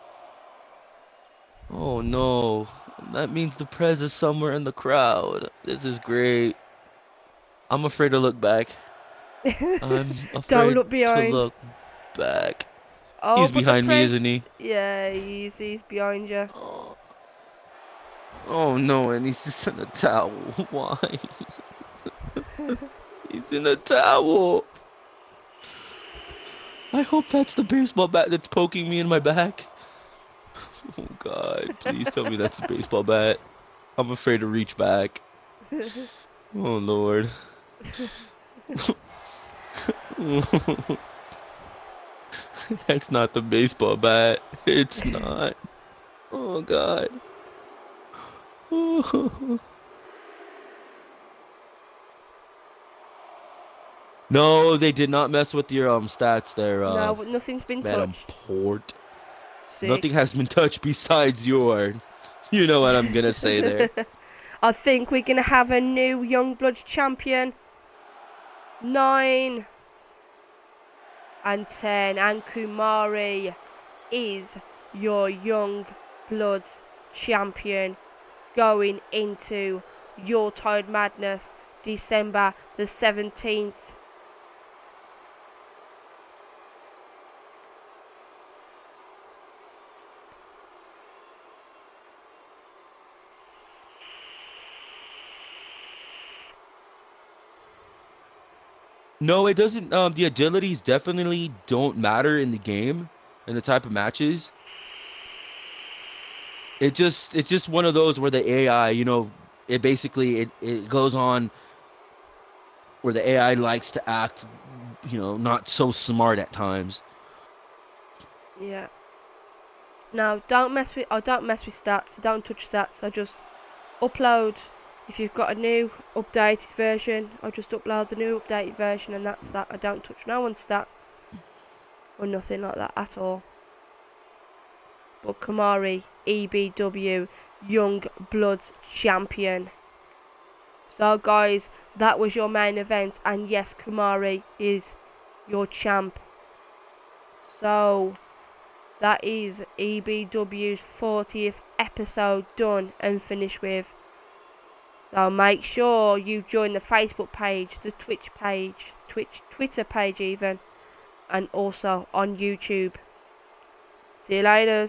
Oh no. That means the Prez is somewhere in the crowd. This is great. I'm afraid to look back. I'm afraid Don't look behind. to look back. Oh, He's behind me, isn't he? Yeah, he's behind you. Oh no, and he's just in a towel. Why? He's in a towel. I hope that's the baseball bat that's poking me in my back. Oh God, please tell me that's the baseball bat. I'm afraid to reach back. Oh Lord. That's not the baseball bat. It's not. Oh God. No, they did not mess with your stats there, No, nothing's been Madam touched. Port. Nothing has 6. been touched besides your. You know what I'm gonna say there. I think we're gonna have a new Youngbloods champion. 9 and 10, and Kumari is your Youngbloods champion going into Yuletide Madness, December the 17th. No, it doesn't. The agilities definitely don't matter in the game and the type of matches. It's just one of those where the AI, it basically it goes on where the AI likes to act, not so smart at times. Yeah. Now, don't mess with stats. I don't touch stats. I just upload. If you've got a new updated version, I just upload the new updated version, and that's that. I don't touch no one's stats or nothing like that at all. But Kumari, EBW, Youngbloods champion. So guys, that was your main event, and yes, Kumari is your champ. So that is EBW's 40th episode done and finished with. So make sure you join the Facebook page, the Twitch page, Twitter page even, and also on YouTube. See you later.